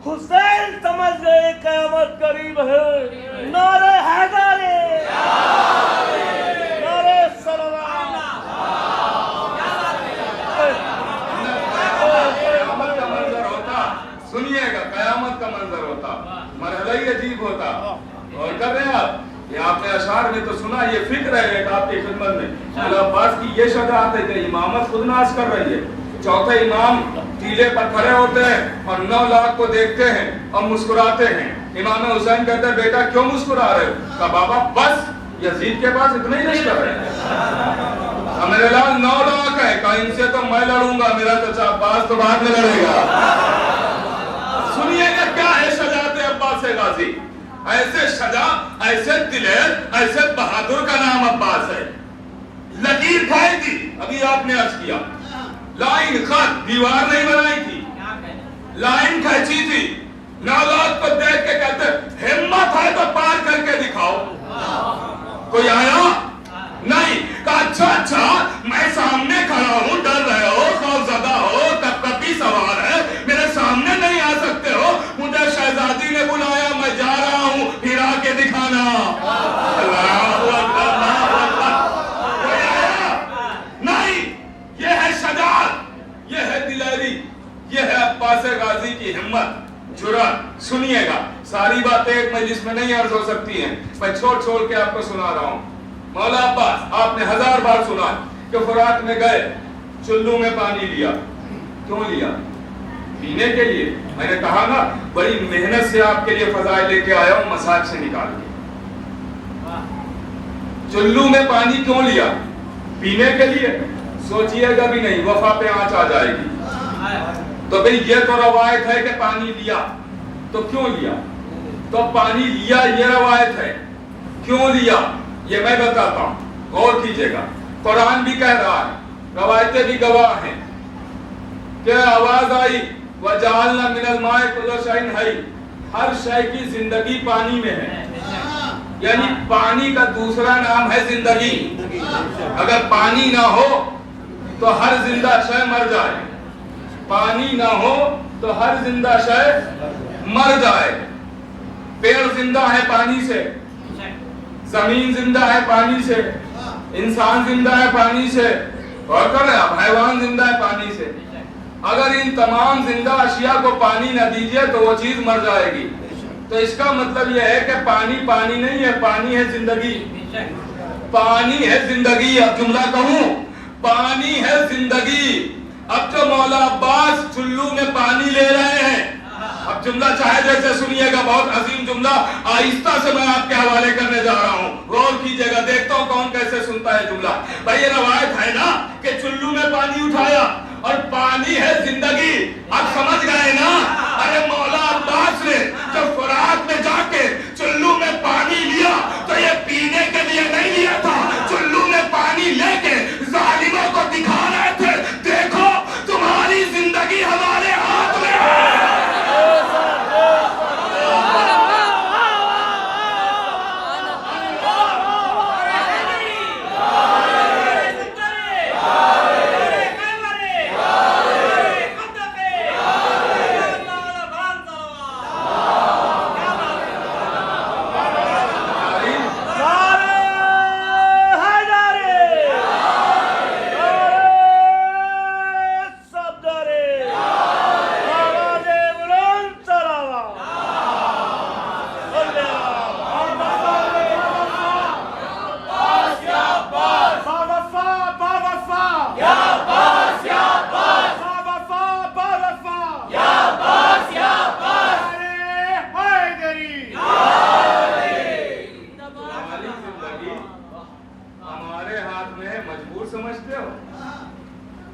Speaker 2: حسین سمجھ گئے قیامت قریب ہے. نعرہ حیدر، نعرہ سلوات.
Speaker 1: قیامت کا منظر ہوتا، سنیے گا، قیامت کا منظر ہوتا، مرحلہ ہی عجیب ہوتا. اور کر رہے ہیں آپ، یہ آپ نے اشعار میں تو سنا، یہ فکر ہے ایک آپ کی خدمت میں. مولا عباس کی یہ شجاعت ہے کہ امامت خود ناز کر رہی ہے. چوتھے امام ٹیلے پر کھڑے ہوتے ہیں اور 9 لاکھ کو دیکھتے ہیں اور مسکراتے ہیں. امام حسین کہتے ہیں بیٹا کیوں مسکرا رہے ہو؟ کہا بابا بس یزید کے پاس اتنا ہی لشکر ہے، میرے لال 9 لاکھ ہے. کہا ان سے تو میں لڑوں گا، میرا چچا عباس تو بعد میں لڑے گا. سنیے گا کیا ہے شجاعت عباس غازی. ایسے شجاع، ایسے دلیر، ایسے بہادر کا نام عباس ہے. لکیر کھائی تھی، ابھی آپ نے عرض کیا، لائن خط، دیوار نہیں بنائی تھی، لائن کھینچی تھی. 9 لاکھ کو دیکھ کے کہتے ہمت ہے تو پار کر کے دکھاؤ. کوئی آیا نہیں. کہا اچھا اچھا میں سامنے کھڑا ہوں، ڈر رہے ہو، خوف زدہ ہو، کپکپی سوار ہے، میرے سامنے نہیں آ سکتے ہو. مجھے شہزادی نے بلایا، میں جا رہا ہوں، پھر آ کے دکھانا. اللہ اکبر، اللہ اکبر. کوئی آیا نہیں. یہ ہے شجاعت، یہ ہے دلیری، یہ ہے عباس غازی کی ہمت، جرأت. سنیے گا، ساری باتیں ایک مجلس میں نہیں عرض ہو سکتی ہیں، میں چھوڑ کے آپ کو سنا رہا ہوں. مولا عباس آپ نے 1000 بار سنا کہ فرات میں گئے، چلو میں پانی لیا. کیوں لیا؟ پینے کے لیے. میں نے کہا نا بڑی محنت سے آپ کے لیے فضائل لے کے آیا ہوں، مساج سے نکال کے. چلو میں پانی کیوں لیا؟ پینے کے لیے. سوچئے گا بھی نہیں، وفا پہ آنچ آ جائے گی. تو بھئی یہ تو روایت ہے کہ پانی لیا، تو کیوں لیا؟ تو پانی لیا یہ روایت ہے، کیوں لیا یہ میں بتاتا ہوں، غور کیجئے گا۔ قرآن بھی کہہ رہا ہے، روایتیں بھی گواہ ہیں کہ آواز آئی وَجَعَلْنَا مِنَ الْمَاءِ كُلَّ شَيْءٍ حَيٍّ، ہر شے کی زندگی پانی میں ہے، یعنی پانی کا دوسرا نام ہے زندگی۔ اگر پانی نہ ہو تو ہر زندہ شے مر جائے، پانی نہ ہو تو ہر زندہ شے مر جائے۔ پیڑ زندہ ہے پانی سے، زمین زندہ ہے پانی سے، انسان زندہ ہے پانی سے، اور کر رہے آپ حیوان زندہ ہے پانی سے۔ اگر ان تمام زندہ اشیاء کو پانی نہ دیجئے تو وہ چیز مر جائے گی۔ تو اس کا مطلب یہ ہے کہ پانی پانی نہیں ہے، پانی ہے زندگی، پانی ہے زندگی۔ اب جملہ کہوں، پانی ہے زندگی۔ اب جو مولا عباس چلو میں پانی لے رہے ہیں، اب جملہ چاہے جیسے سنیے گا، بہت عظیم جملہ، آہستہ سے میں آپ کے حوالے کرنے جا رہا ہوں، غور کیجئے گا، دیکھتا ہوں کون کیسے سنتا ہے جملہ۔ بھائی یہ روایت ہے نا کہ چلو میں پانی اٹھایا اور پانی ہے زندگی، اب سمجھ گئے نا؟ ارے مولا عباس نے جب فرات میں جا کے چلو میں پانی لیا تو یہ پینے کے لیے نہیں لیا تھا، چلو میں پانی لے کے ظالموں کو دکھا رہے تھے، دیکھو تمہاری زندگی ہمارے ہاتھ میں ہے۔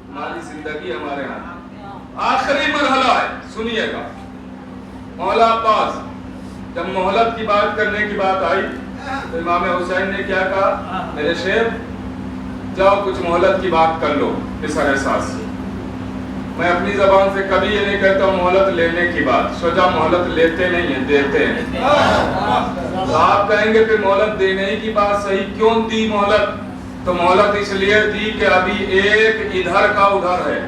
Speaker 1: ہماری زندگی ہمارے ہاتھ۔ آخری مرحلہ ہے، سنیے گا، مولا عباس جب مہلت کی بات کرنے کی بات آئی تو امام حسین نے کیا کہا، میرے شیخ جاؤ کچھ مہلت کی بات کر لو پسر احساس سے۔ میں اپنی زبان سے کبھی یہ نہیں کہتا ہوں مہلت لینے کی بات، شجاع مہلت لیتے نہیں ہیں، دیتے ہیں۔ آپ کہیں گے پھر مہلت دینے کی بات صحیح، کیوں دی مہلت؟ تو مہلت اس لیے دی کہ ابھی ایک ادھر کا ادھر ہے،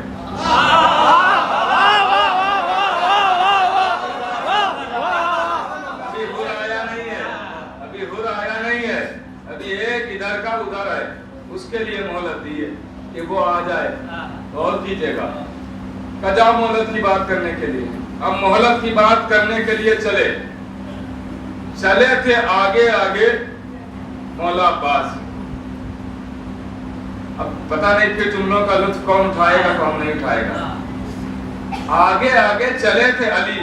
Speaker 1: ابھی ہر آیا نہیں ہے، ابھی ہر آیا نہیں ہے، ابھی ایک ادھر کا ادھر ہے، اس کے لیے مہلت دی ہے کہ وہ آ جائے۔ غور کیجئے گا، کجا مہلت کی بات کرنے کے لیے، اب مہلت کی بات کرنے کے لیے چلے تھے آگے آگے مولا عباس۔ اب پتہ نہیں پھر جملوں کا لطف کون اٹھائے گا کون نہیں اٹھائے گا۔ آگے آگے چلے تھے علی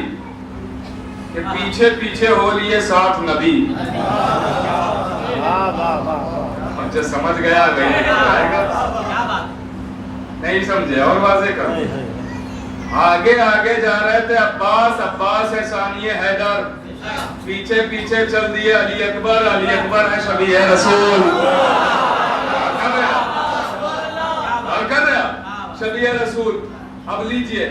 Speaker 1: کہ پیچھے پیچھے ہو لیے 60 نبی۔ مجھے سمجھ گیا نہیں سمجھے، اور واضح کر دیں۔ آگے آگے جا رہے تھے عباس، عباس ہے ثانی حیدر، پیچھے پیچھے چل دیے علی اکبر، علی اکبر ہے شبیہ رسول، شبیہ رسول۔ اب لیجئے،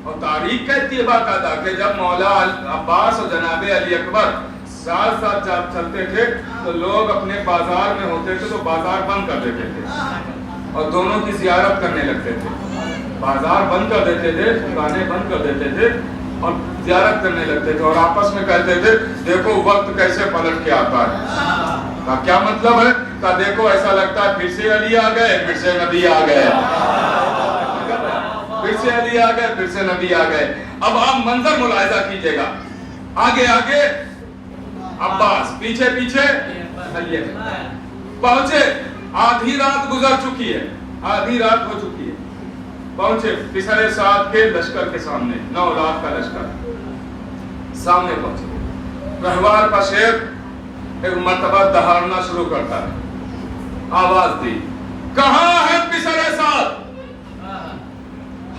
Speaker 1: اور تاریخ کہتی ہے باقاعدہ کہ جب مولا عباس اور جناب علی اکبر ساتھ ساتھ جب چلتے تھے تو لوگ اپنے بازار میں ہوتے تھے تو بازار بند کر دیتے تھے اور دونوں کی زیارت کرنے لگتے تھے، بازار بند کر دیتے تھے، دکانیں بند کر دیتے تھے اور زیارت کرنے لگتے تھے، اور آپس میں کہتے تھے دیکھو وقت کیسے پلٹ کے آتا ہے۔ کیا مطلب ہے؟ کہ دیکھو ایسا لگتا ہے پھر سے علی آ گئے، پھر سے نبی آ گئے، پھر سے علی آ گئے، پھر سے نبی آ گئے۔ اب آپ منظر ملاحظہ کیجئے گا، آگے آگے عباس، پیچھے پیچھے علی پہنچے، آدھی رات گزر چکی ہے، آدھی رات ہو چکی ہے، پہنچے پسر سعد کے لشکر کے سامنے، 9 لاکھ کا لشکر سامنے پہنچے۔ رہوار کا شیر ایک مرتبہ دہاڑنا شروع کرتا ہے، آواز دی، کہاں ہے پسر سعد؟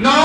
Speaker 1: 9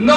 Speaker 1: 9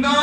Speaker 1: 9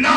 Speaker 1: 9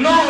Speaker 1: 9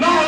Speaker 1: 9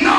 Speaker 1: 9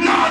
Speaker 1: 9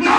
Speaker 1: 9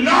Speaker 1: 9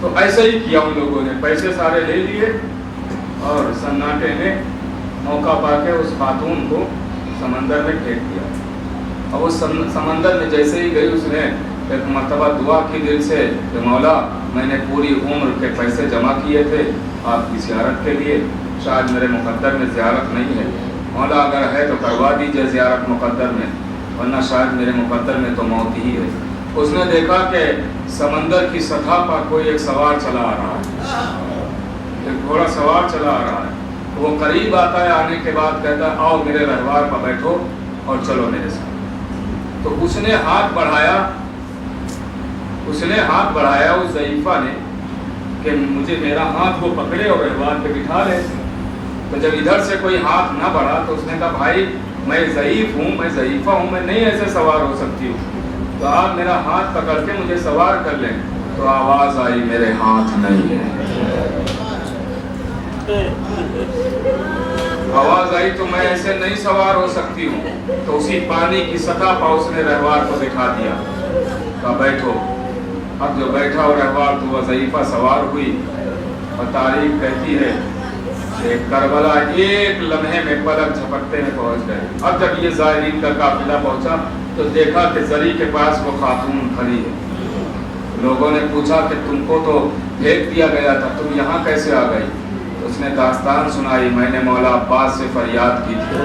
Speaker 1: تو ایسا ہی کیا ان لوگوں نے، پیسے سارے لے لیے اور سناٹے نے موقع پا کے اس خاتون کو سمندر میں پھینک دیا. اور اس سمندر میں جیسے ہی گئی اس نے ایک مرتبہ دعا کی دل سے کہ مولا میں نے پوری عمر کے پیسے جمع کیے تھے آپ کی زیارت کے لیے، شاید میرے مقدر میں زیارت نہیں ہے، مولا اگر ہے تو کروا دیجئے زیارت مقدر میں، ورنہ شاید میرے مقدر میں تو موت ہی ہے. اس نے دیکھا کہ سمندر کی سطح پر کوئی ایک سوار چلا آ رہا ہے، ایک گھوڑا سوار چلا آ رہا ہے. وہ قریب آتا ہے، آنے کے بعد کہتا ہے آؤ میرے رہوار پر بیٹھو اور چلو میرے ساتھ. تو اس نے ہاتھ بڑھایا اس ضعیفہ نے کہ مجھے میرا ہاتھ وہ پکڑے اور رہوار پہ بٹھا لے. تو جب ادھر سے کوئی ہاتھ نہ بڑھا تو اس نے کہا بھائی میں ضعیف ہوں، میں ضعیفہ ہوں، میں نہیں ایسے سوار ہو سکتی ہوں، تو آپ میرا ہاتھ پکڑ کے مجھے سوار کر لیں. تو آواز آئی میرے ہاتھ نہیں ہے. آواز آئی تو میں ایسے نہیں سوار ہو سکتی ہوں. تو اسی پانی کی سطح پر اس نے رہوار کو دکھا دیا، کہا بیٹھو. اب جو بیٹھا اور رہوار تو وہ ضعیفہ سوار ہوئی. اور تاریخ کہتی ہے کہ کربلا ایک لمحے میں پلک جھپکتے میں پہنچ گئے. اب جب یہ زائرین کا قافلہ پہنچا تو دیکھا کہ زری کے پاس وہ خاتون کھڑی ہے. لوگوں نے پوچھا کہ تم کو تو پھینک دیا گیا تھا، تم یہاں کیسے آ گئی؟ اس نے داستان سنائی، میں نے مولا عباس سے فریاد کی تھی،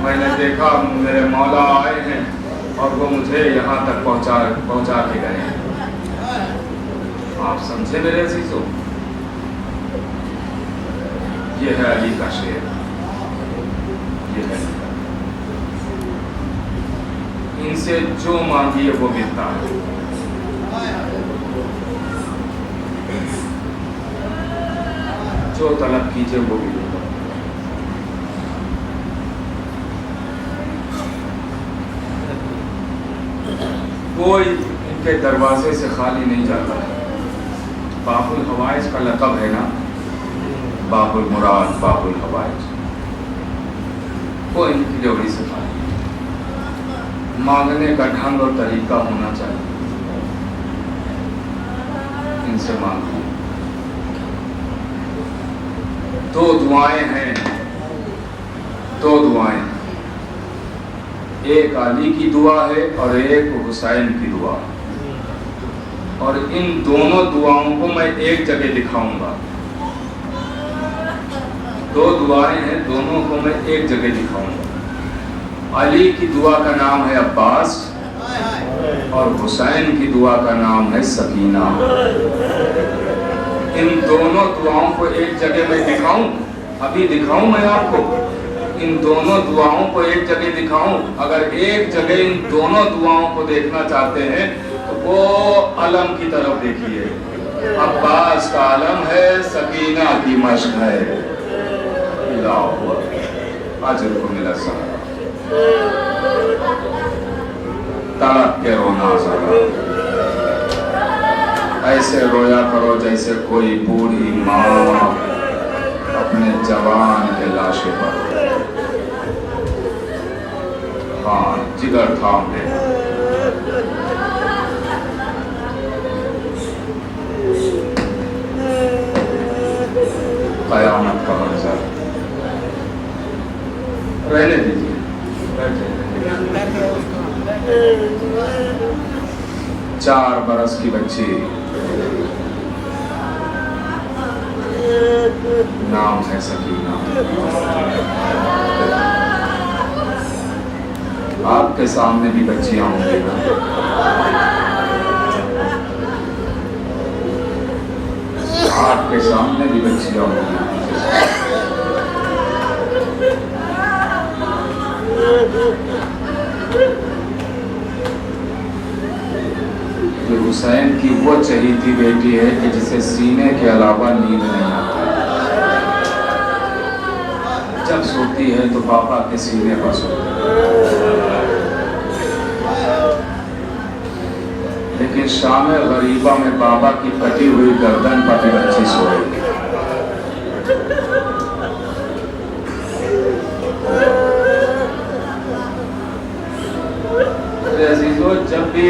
Speaker 1: میں نے دیکھا میرے مولا آئے ہیں اور وہ مجھے یہاں تک پہنچا کے گئے ہیں. آپ سمجھے میرے عزیزو، یہ ہے علی کا شعر، یہ ہے ان سے جو مانگیے وہ ملتا ہے. جو طلب کیجئے وہ بھی ہوگا. کوئی ان کے دروازے سے خالی نہیں جاتا ہے. باب الحوائج کا لقب ہے نا، باب المراد، باب الحوائج. کوئی ان کی جوڑی سے خالی. مانگنے کا ڈھنگ اور طریقہ ہونا چاہیے. ان سے مانگو. دو دعائیں ہیں، دو دعائیں، ایک علی کی دعا ہے اور ایک حسین کی دعا. اور ان دونوں دعاؤں کو میں ایک جگہ دکھاؤں گا. دو دعائیں ہیں، دونوں کو میں ایک جگہ دکھاؤں گا. علی کی دعا کا نام ہے عباس اور حسین کی دعا کا نام ہے سکینہ. ان دونوں دعاؤں کو ایک جگہ میں دکھاؤں، ابھی دکھاؤں میں آپ کو. ان دونوں دعاؤں کو ایک جگہ دکھاؤں. اگر ایک جگہ ان دونوں دعاؤں کو دیکھنا چاہتے ہیں تو وہ علم کی طرف دیکھیے. عباس کا علم ہے، سکینہ کی مشق ہے. اجر کو ملا سارا تڑپ کے رونا ذرا. ایسے رویا کرو جیسے کوئی بوڑھی ماں اپنے جوان کے لاشے پر. ہاں جگر تھام دے. قیامت کا منظر رہنے دیجیے. 4 برس کی بچی، نام ہے سکینہ. آپ کے سامنے بھی بچیاں ہوں گی نا. آپ کے سامنے بھی بچیاں ہوں گی. یہ حسین کی وہ چہیتی بیٹی ہے کہ جسے سینے کے علاوہ نیند نہیں آتی. جب سوتی ہے تو پاپا کے سینے پر سوتی ہے. لیکن شام غریبہ میں بابا کی کٹی ہوئی گردن پر بھی بچی سوئے گی. عزیزو، جب بھی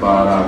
Speaker 1: 12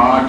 Speaker 1: 8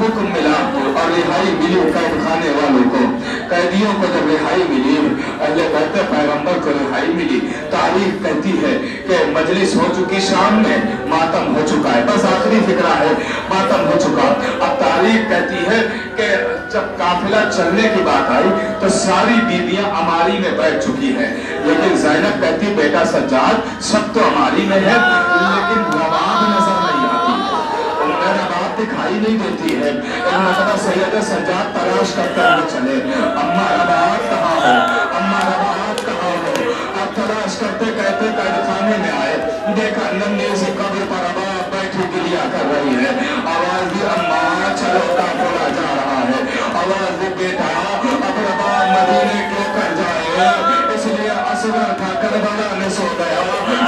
Speaker 1: حکم ملا اور رہائی ملی قید خانے والوں کو، قیدیوں کو جب رہائی ملی، اہل بیت پیغمبر کو رہائی ملی، تاریخ کہتی ہے کہ مجلس ہو چکی شام میں، ماتم ہو چکا ہے، بس آخری فکرہ ہے، ماتم ہو چکا۔ اب تاریخ کہتی ہے کہ جب قافلہ چلنے کی بات آئی تو ساری بیویاں عماری میں بیٹھ چکی ہیں، لیکن زینب کہتی بیٹا سجاد سب تو عماری میں ہے لیکن رباب نظر نہیں آتی، انہیں رباب دکھائی نہیں دیتی ہے۔ ایک مرتبہ سید سجاد تلاش کرتے ہوئے چلے، اماں رباب کہاں ہو، اماں رباب کہاں ہو؟ اب تلاش کرتے کہتے قید خانے میں آئے، دیکھا ننھے سی قبر پر رباب بیٹھی گریا کر رہی ہے، آواز دی اماں چلو قافلہ جا رہا ہے، آواز دی بیٹا اب رباب مدینے کیوں کر جائے، اس لیے اصغر تھا کربلا میں سو گیا،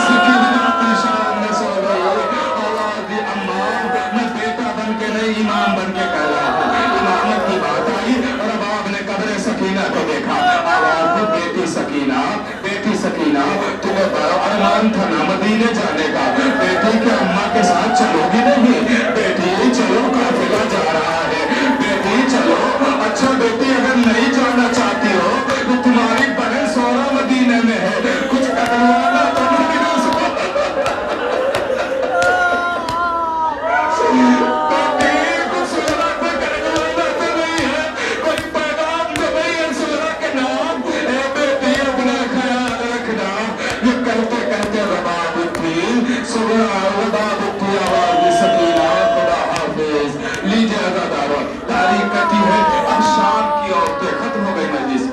Speaker 1: سکینہ کی شام میں سو گئی، آواز دی اماں میں بیٹا بن کے نہیں امام بن کے کہہ رہا ہوں، امامت کی بات آئی، رباب نے قبر سکینہ کو دیکھا، آواز دی بیٹی سکینہ، بیٹی سکینہ تمہیں بڑا ارمان تھا نا مدینے جانے کا، بیٹی کے اماں کے ساتھ چلو گی نہیں، بیٹی چلو قافلہ جا رہا ہے، بیٹی چلو، اچھا بیٹی اگر نہیں جانا چاہتی ہو تو تمہاری بہن سورا مدینے میں ہے، کچھ کروانا تو نہیں اس کو، بیٹی کچھ سورا کو کروانا تو نہیں ہے، کوئی پیغام تو نہیں ہے سورا کے نام، اے بیٹی اپنا خیال رکھنا۔ یہ کہتے کہتے رباب اٹھی، سورا رباب اٹھی، آواز دی سکینہ خدا حافظ، لیجئے عزادارو، تاریخ کہتی ہے اب شام کی عورتیں ختم ہو گئی مجلس،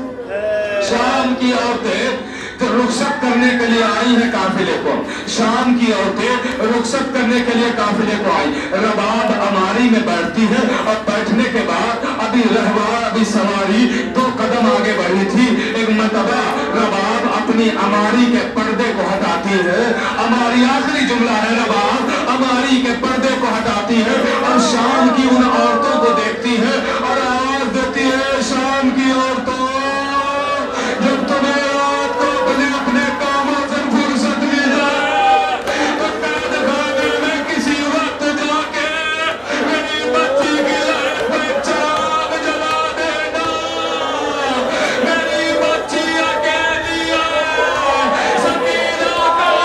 Speaker 1: شام کی عورتیں جو رخصت کرنے کے لیے آئی ہیں قافلے کو، شام کی عورتیں رخصت کرنے کے لیے قافلے کو آئی، رباب عماری میں بیٹھتی ہے اور بیٹھنے کے بعد ابھی رہوار ابھی سواری 2 قدم آگے بڑھی تھی، ایک مرتبہ رباب اپنی عماری کے پردے کو ہٹاتی ہے، عماری آخری جملہ ہے، رباب عماری کے پردے کو ہٹاتی ہے اور شام کی ان عورتوں کو دیکھتی ہے اور آواز دیتی ہے، شام کی عورتوں جب تمہیں رات کو اپنے کاموں سے فرصت مل جائے تو قید خانے میں کسی وقت جا کے میری بچی کی لائٹ پہ چراغ جلا دینا، میری بچی اکیلی ہے، سکینہ کا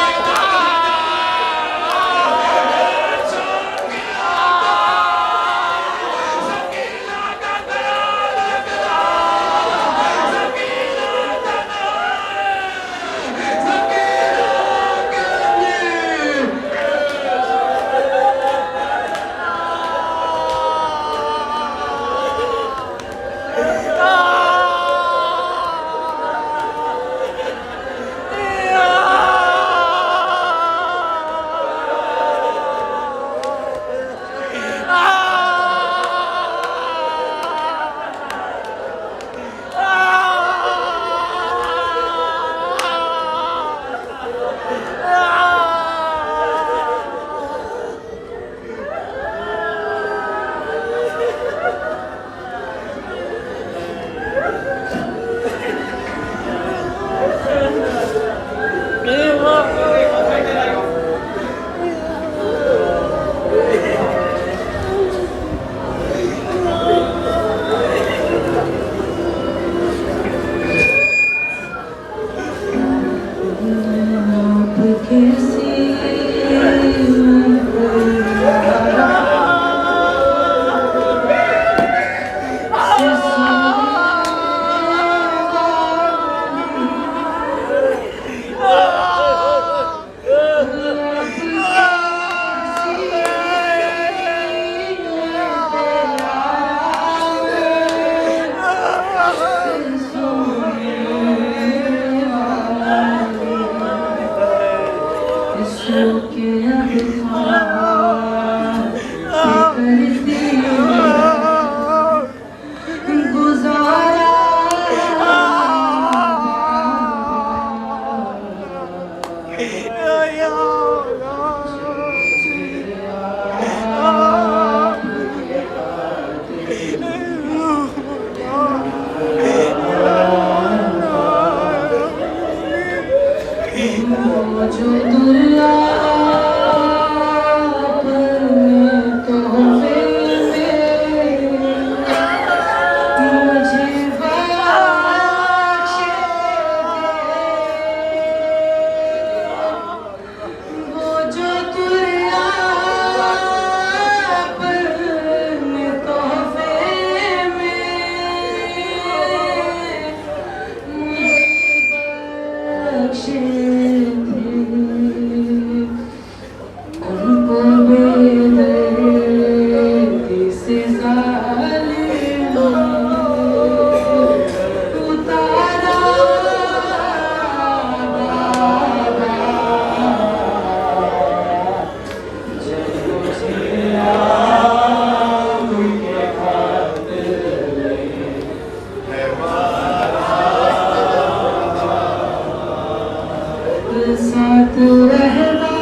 Speaker 3: ساتھ رہباروں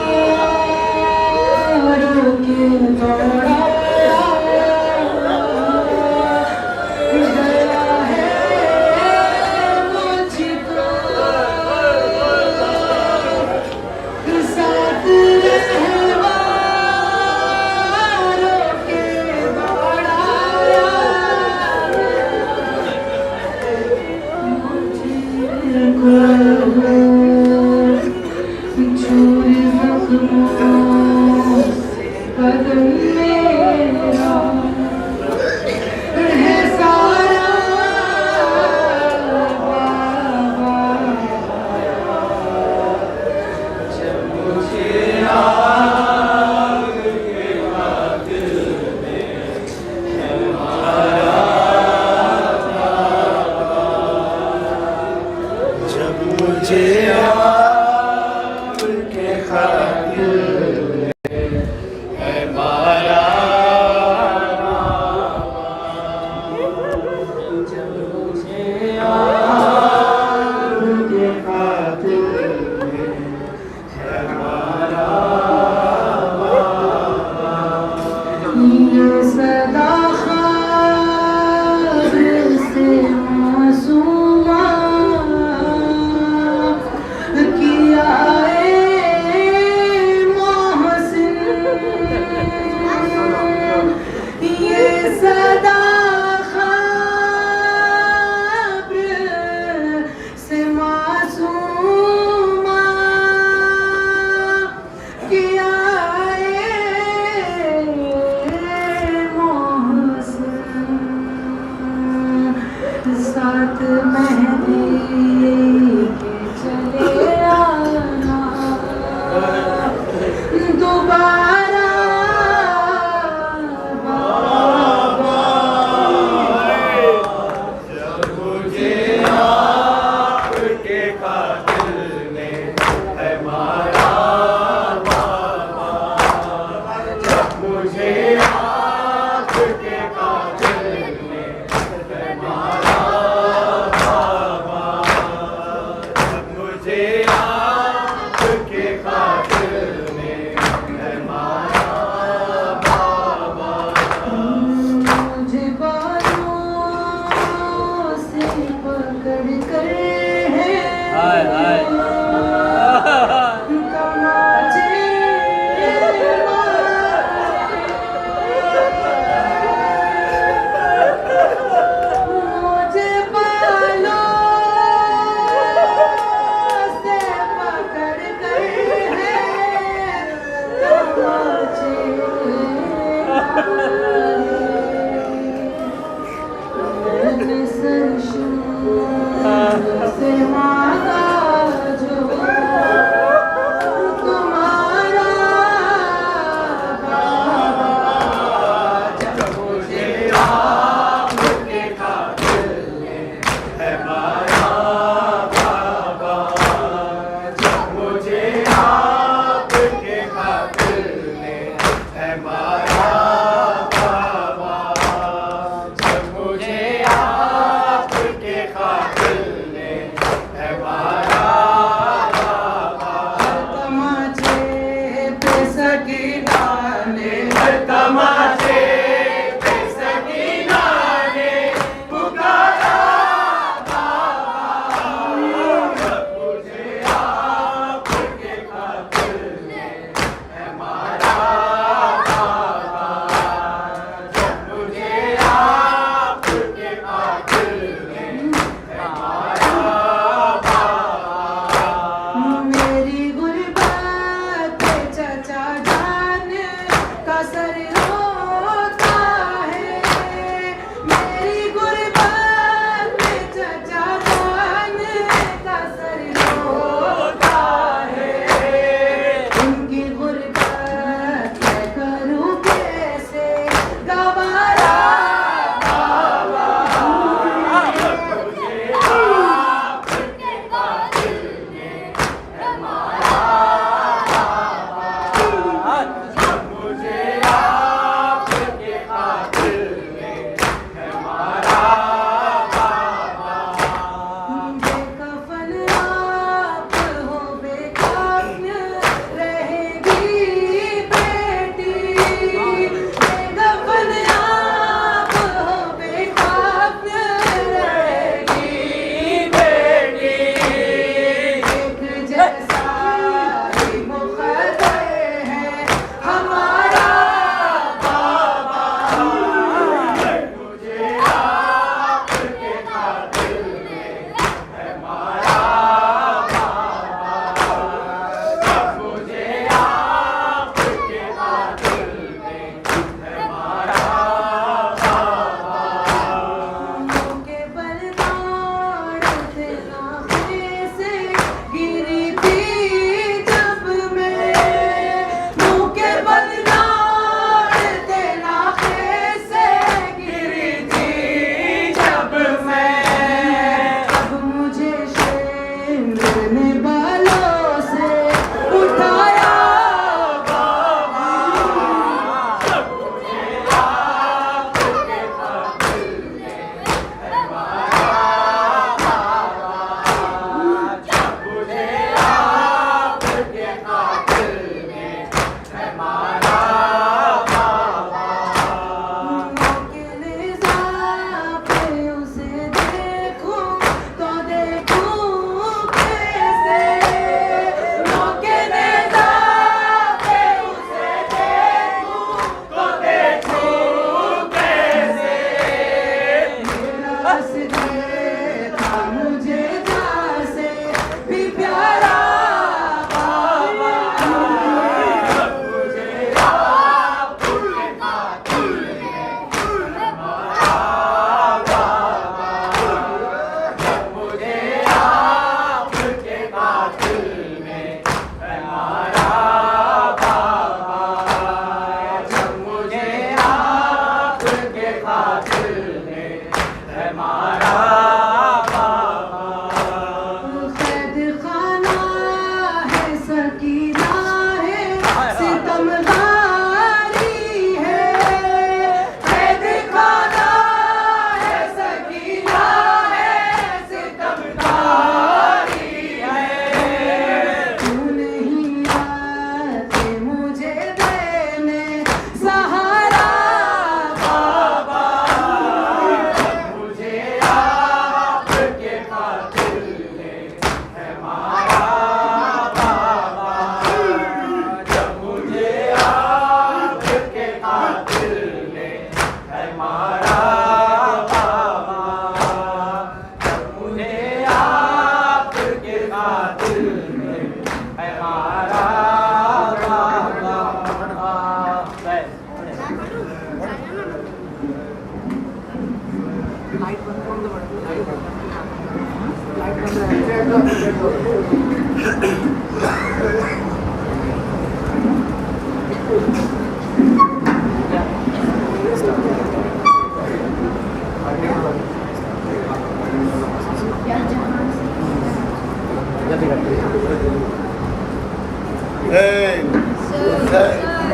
Speaker 3: کے دوڑایا گیا ہے مجھ کو، ساتھ رہباروں کے دوڑایا مجھ کو، چھوڑ زخموں سے بدن میرا ہے سارا بابا، جب مجھے آگ کے قاتل نے مارا جب مجھے آگ کے قاتل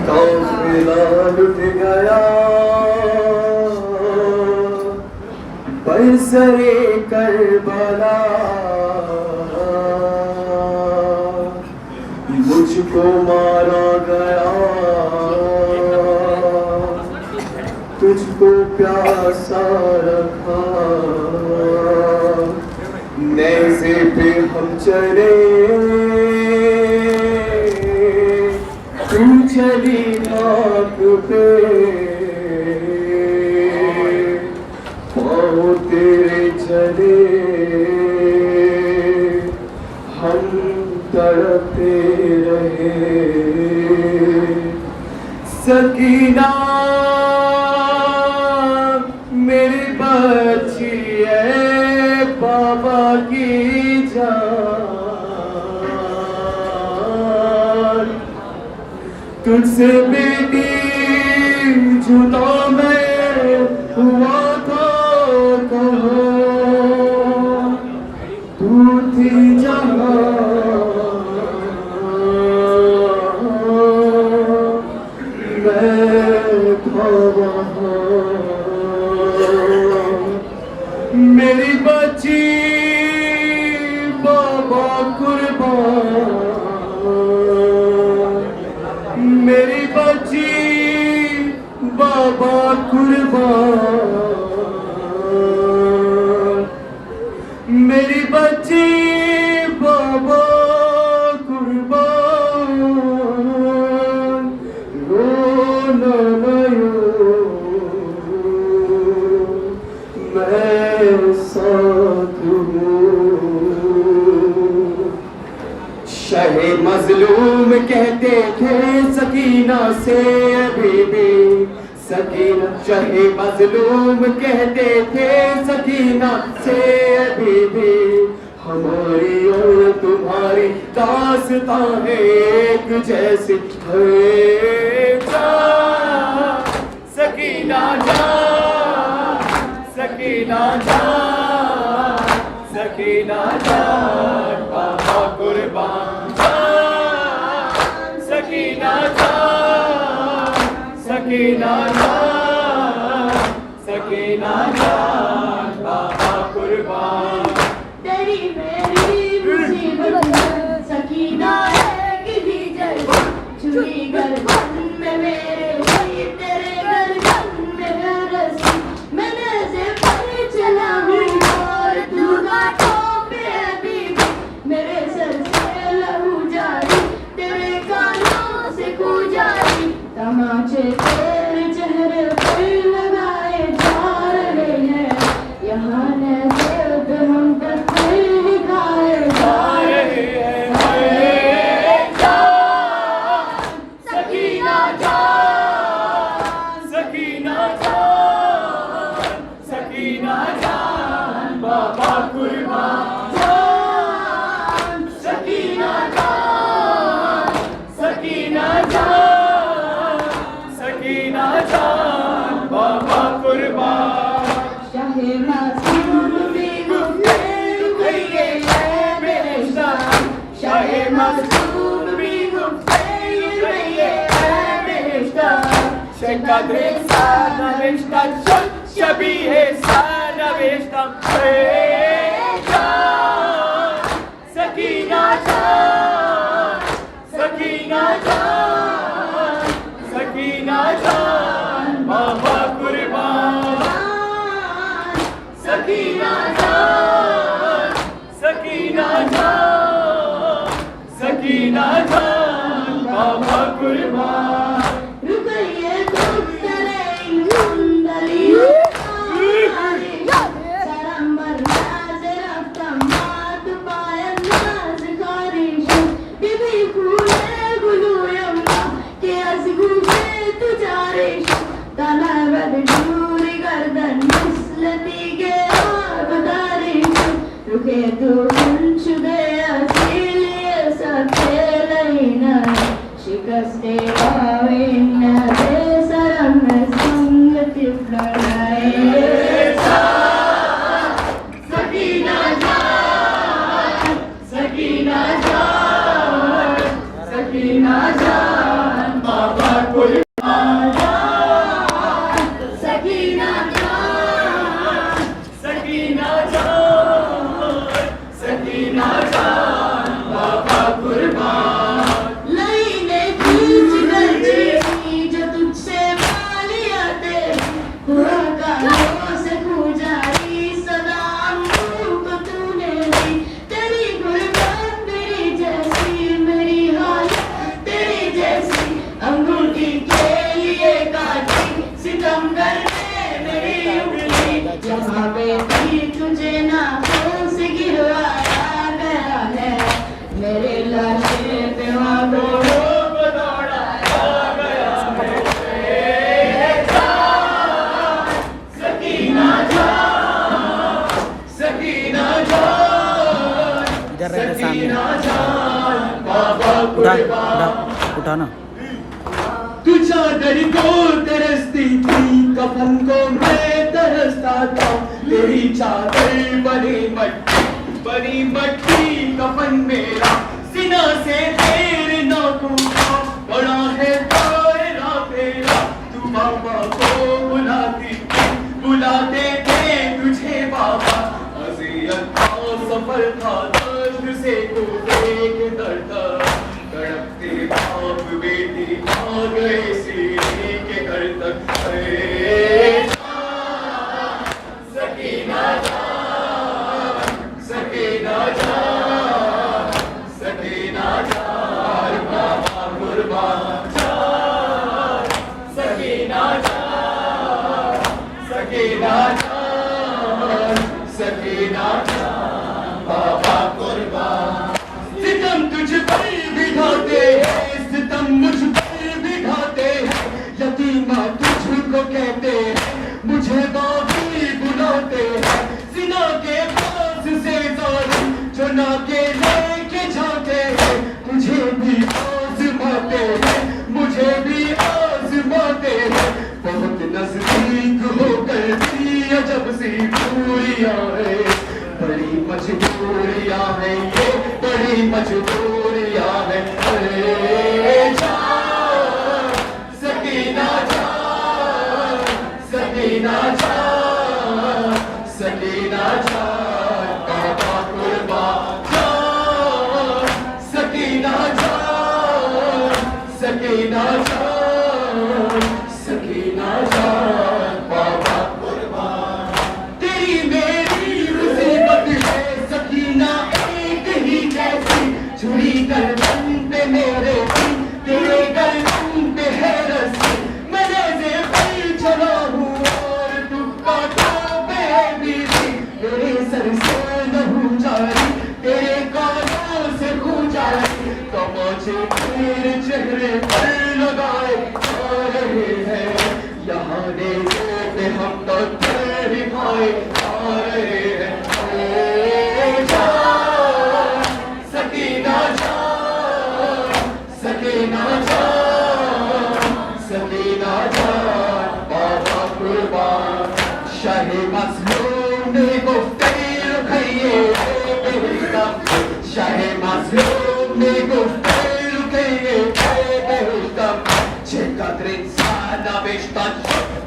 Speaker 4: قافلہ لٹ گیا برسر کربلا، مجھ کو مارا گیا تجھ کو پیاسا رکھا، نیزے پہ ہم چلے تو چلی خاک پہ، پاؤں تیرے چلے ہم تڑپتے رہے۔ سکینہ میری بچی ہے بابا کی جان، تجھ سے بیٹی جدا میں ہوا تھا کہاں، تو تھی جہاں میں تھا وہاں، میری بچی بابا قربان، میری بچی بابا قربان، میری بچی بابا قربان، رونا نیو میں ساتھ ہوں۔ شہ مظلوم کہتے تھے سکینہ سے ابھی بھی، سکینہ شہ مظلوم کہتے تھے سکینہ سے ابھی بھی، ہماری اور تمہاری داستان ہے ایک جیسی ہے۔ جان سکینہ جان، سکینہ جان، سکینہ جان بابا قربان، جان سکینہ جان، سکینہ جان، سکینہ جان بابا قربان۔
Speaker 3: تیری میری مصیبت سکینہ ہے کسی جگہ، چھری گردن میں میرے ہوئی تیرے گردن میں رسی، میں نظر پر چلا ہوں اور تو گاٹوں پہ ابھی بھی، میرے سر سے لہو جاری تیرے کانوں سے خو جاری، تماچے تیرے چہرے پر لگائے جا رہے ہیں، یہاں نظر پہ ہم تک دکھائے جا رہے ہیں۔
Speaker 4: سکینہ جان، سکینہ جان، سکینہ جان بابا قربان، جان سکینہ جان، سکینہ جان، سکینہ جان بابا قربان۔
Speaker 3: شاہ معصوم بھی گفتگو کیے ہے میرے شاہ، شاہ معصوم بھی گفتگو کیے ہے میرے شاہ،
Speaker 4: قدر سرنوشت شد شبیہ سرنوشتم ہے جان، سکینہ جان، سکینہ جان، سکینہ جان بابا قربان، سکینہ جان، سکینہ جان، سکینہ جان بابا قربان۔
Speaker 3: رقیہ دختر مندلی سرمبر ناز رفتم مات پایا ناز خارش، بی بی تو چھدے اصیلیے سکھیلینا شکستے باوین بے سرم سنگتی پڑھائے سکینہ جان سکینہ جان سکینہ جان
Speaker 4: بابا قربان
Speaker 3: سکینہ جان
Speaker 4: سکینہ جان سکینہ جان بابا قربان
Speaker 3: لائنے کھینچ کر جیسی جو تجھ سے مالیاتے ہوا کالوں سے کھوجاری سلام کو تو نے دی تیری غربت میری جیسی میری حالت تیری جیسی انگوٹھی کے لیے کاٹی ستمگر نے میری انگلی جہاں پہ بھی تجھے ناخن سے گروایا گیا ہے میرے لاشے پہ وہاں دوڑو کو دوڑایا گیا ہے
Speaker 4: سکینہ جان سکینہ جان سکینہ جان بابا قربان
Speaker 5: اٹھانا
Speaker 4: تو چادر کو ترستی تھی کفن کو میں ترستا تھا تیری چادر بڑی مٹی کفن میرا سینہ سے تیرے ناخن کا بڑا ہے دائرہ تیرا تو بابا کو بلاتے تھے تجھے بابا اذیت کا سفر تھا درد سے کوفے کے در تک تڑپتے باپ بیٹی آ گئے سینے کے گھر تک اے جان سکینہ جان سکینہ جان سکینہ جان بابا قربان جان سکینہ جان سکینہ جان سکینہ جان بابا قربان ستم تجھ پر بھی ڈھاتے ہیں ستم مجھ پر بھی ڈھاتے ہیں یتیمہ تجھ کو کہتے ہیں مجھے باغی بلاتے ہیں سنا کے پاس سے ظالم چنا کے لے کے جاتے ہیں تجھے بھی آزماتے ہیں مجھے بھی آزماتے ہیں بہت نزدیک ہو کر بھی عجب سی دوریاں ہیں بڑی مجبوریاں ہیں یہ بڑی مجبوریاں ہیں اے جان سکینہ جان سکینہ جان سکینہ جان بابا قربان جان سکینہ جان سکینہ جان سکینہ جان بابا قربان تیری میری مصیبت ہے سکینہ ایک ہی جیسی چھری گردن پہ میرے تیرے گردن پہ ہے رسی میں نے پر چلا ہوں اور ٹکا پہ بھی تیرے سر سے نہ ہوں جاری تیرے کانوں سے ہوں جاری تماچے تیرے چہرے پر لگائے آ رہے ہیں یہاں نیزے پہ ہم تو تیرے بھائی آ رہے ہیں اے جان سکینہ جان سکینہ جان سکینہ جان بابا قربان شاہ مظلوم نے گفتگی رکھئیے بہشتم شاہ مظلوم نے گفتگی رکھئیے بہشتم چه قدر انسان نوشتن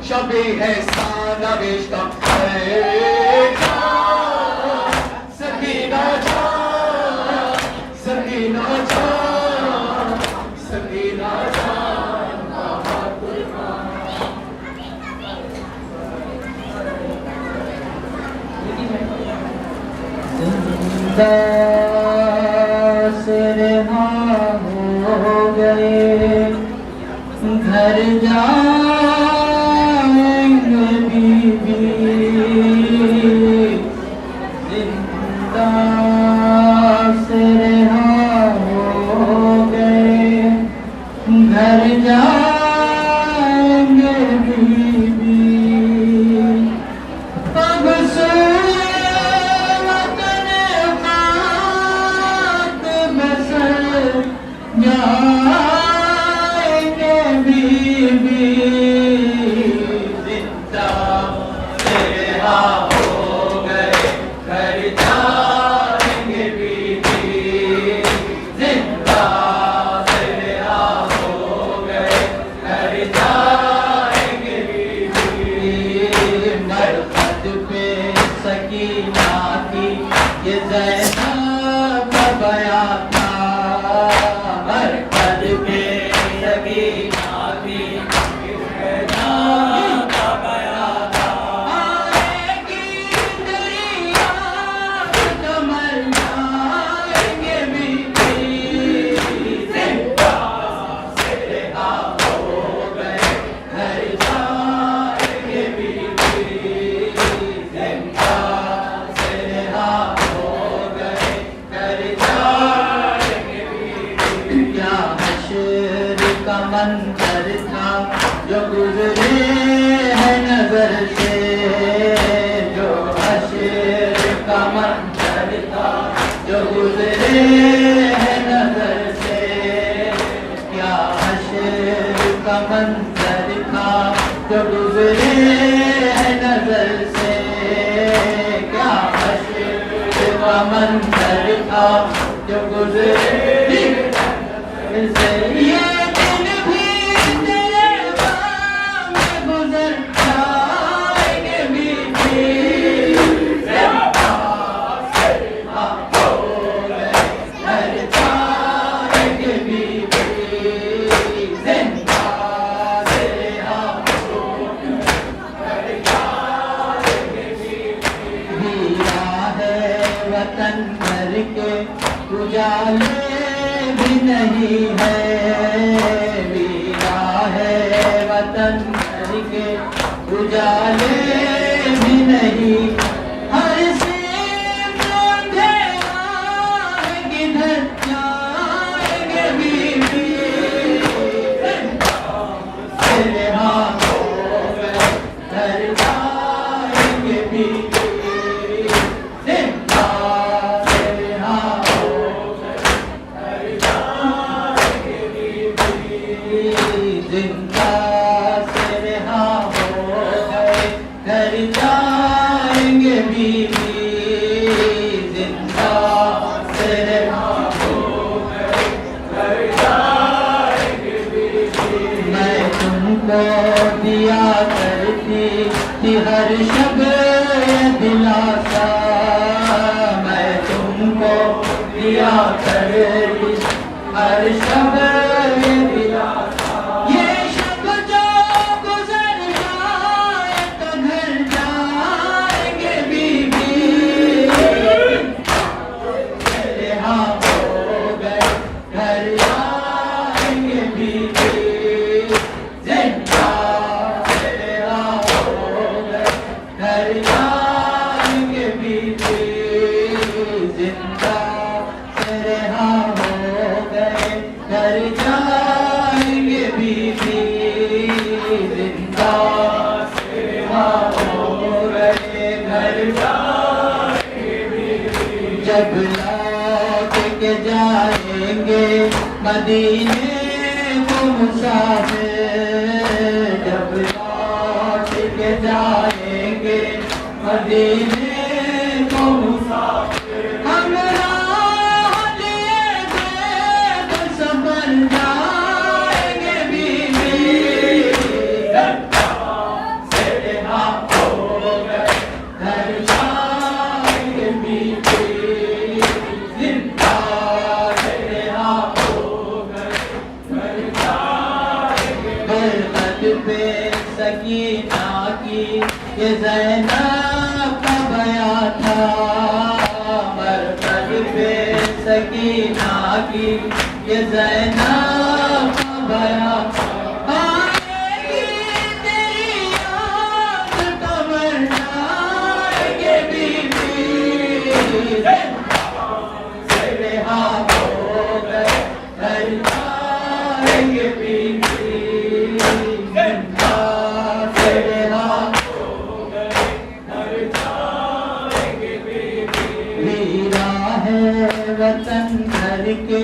Speaker 4: شبیه انسان نوشتن ای جان سکینہ جان سکینہ جان سکینہ جان بابا قربان
Speaker 5: رہا ہو گئے گھر جائیں گے بی بی زندہ سے رہا ہو گئے گھر جائیں گے بی بی اب سوئے وطن جائیں گے بیوی زندہ سے رہا ہو گئے گھر جائیں گے بیوی زندہ سے رہا ہو گئے گھر جائیں گے بیوی مرقد پہ سکینہ کی یہ زینب کا بیان تھا مرقد پہ سکینہ کی یہ زینب کا بیان تھا آئے گی دریا کمر جائیں گے بیوی زندہ سے رہا ہو گئے گھر جائیں گے بیوی زندہ سے رہا ہو گئے گھر جائیں گے بیوی کیا حشر کا منظر تھا جو گزرے ہے نظر سے جو حشر کا منظر تھا جو گزرے ہے نظر سے کیا حشر کا منظر تھا جو گزرے ہے نظر سے کیا حشر کا منظر تھا جو گزرے سے یہ دن بھی تیرے غم میں گزر جائیں گے بیوی زندہ سے رہا ہو گئے گھر جائیں گے بیوی زندہ سے رہا ہو گئے گھر جائیں گے بیوی ہیرا ہے وطن بھر کے اجالے بھی نہیں ہے ویرا ہے وطن بھر کے اجالے بھی نہیں ہر سمت اندھیرا ہے کدھر جائیں گے بیوی زندہ سے رہا ہو گئے گھر جائیں گے بیوی زندہ سے رہا ہو گئے گھر جائیں گے بیوی زندہ سے رہا ہو گئے گھر جائیں گے بیوی زندہ سے رہا ہو گئے گھر جائیں گے بیوی میں تم کو دیا کرتی تھی ہر شب دلاسا میں تم کو دیا کرتی ہر شب دلاسا یہ شب جو گزر جائے تو گھر جائیں گے بیوی رہا ہو گئے گھر جائیں گے بیوی زندہ سے رہا ہو گئے گھر جائیں گے بیوی زندہ سے رہا ہو گئے گھر جائیں گے بیوی زندہ سے رہا ہو گئے گھر جائیں گے بیوی جب لوٹ کے جائیں گے مدینے کو مسافر جب لوٹ کے جائیں گے مدینے کو مسافر ہم راہ لیے دیکھ سفر جائیں گے بیوی زندہ سے رہا ہو گئے گھر جائیں گے بیوی زندہ سے رہا ہو گئے گھر جائیں گے برقد پہ سکینہ کی یہ زینب کا بیان تھا مرقد پہ سکینہ کی یہ زینب کا بیان تھا آئے گی تیری یاد قبر جائیں گے بیوی زندہ سے رہا ہو گئے گھر جائیں گے بیوی زندہ سے رہا ہو گئے گھر جائیں گے بیوی ویرا ہے وطن گھر کے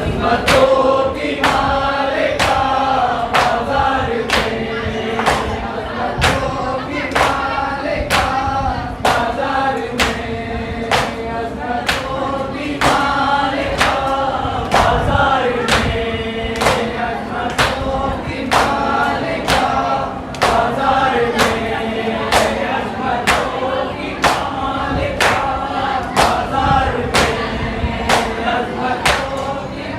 Speaker 4: عظمتوں کی مالکہ بازار میں، عظمتوں کی مالکہ بازار میں، عظمتوں کی مالکہ بازار میں، عظمتوں کی مالکہ بازار میں، عظمتوں کی مالکہ بازار میں، عظمتوں کی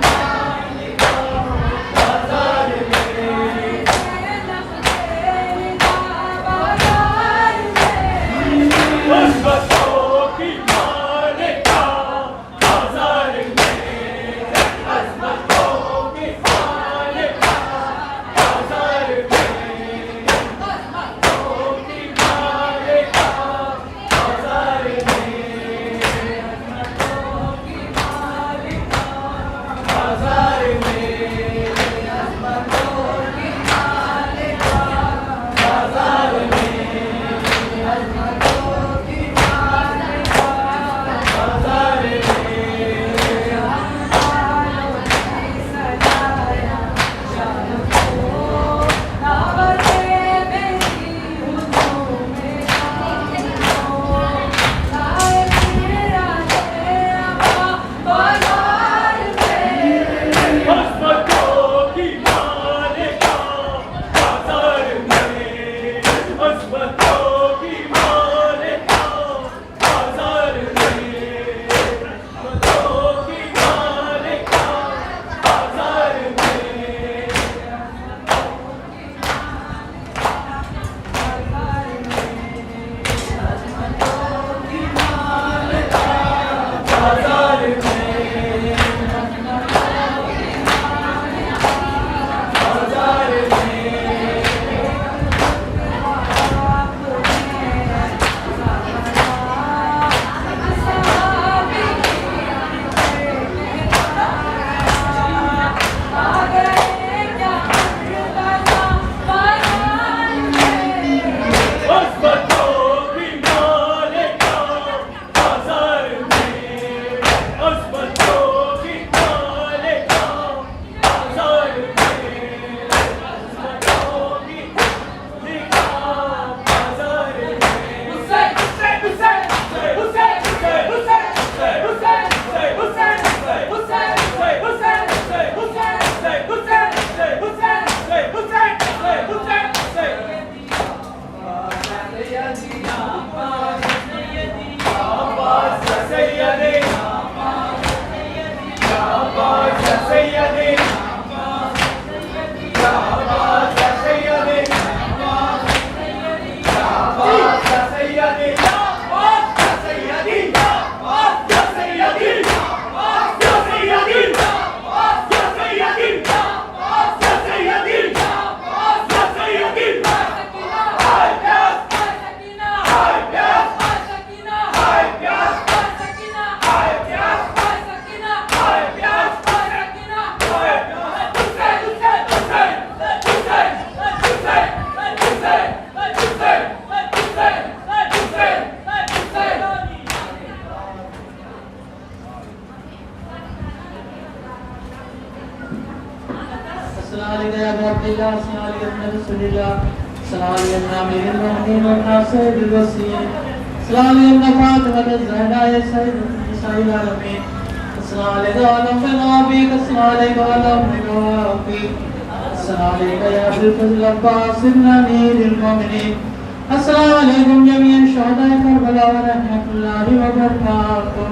Speaker 4: السلام علیکم جميعا شہداء کربلا ورحمۃ اللہ وبرکاتہ.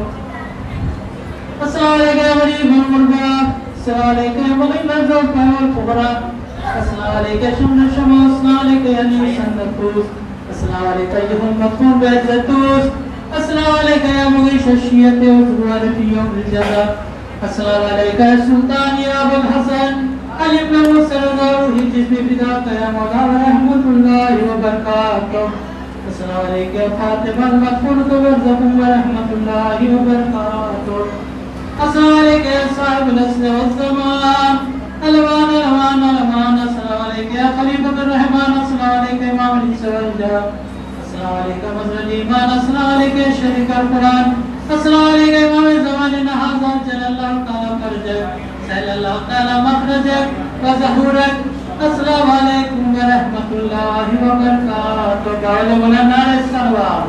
Speaker 4: السلام علیکم یا غریب المرضى، السلام علیکم یا مغیب الضعفاء والفقراء، السلام علیکم یا شمس الشمس، السلام علیکم یا انیس النفوس، السلام علیکم ایھا المقبول بعزتوس، السلام علیکم یا مغیث الشیعة والزوار فی یوم الجزا، السلام علیکم یا سلطان یا ابو الحسن علی بن موسیٰ روحی جسم فداک یا مولا ورحمۃ اللہ وبرکاتہ. السلام علیکم یا فاطمہ المدفونۃ برزخ ورحمۃ اللہ وبرکاتہ. السلام علیکم یا صاحب العصر والزمان الوان الوان الوان. السلام علیکم یا خلیفۃ الرحمن. السلام علیکم امام الانس والجان. السلام علیکم مظہر الایمان. السلام علیکم شریک القرآن. السلام علیکم امام زمان هذا جل اللہ تعالی فرجہ.
Speaker 6: سهل الله تعالى مخرجك وظهورك. السلام عليكم ورحمة الله وبركاته. قول مولانا الصلوات.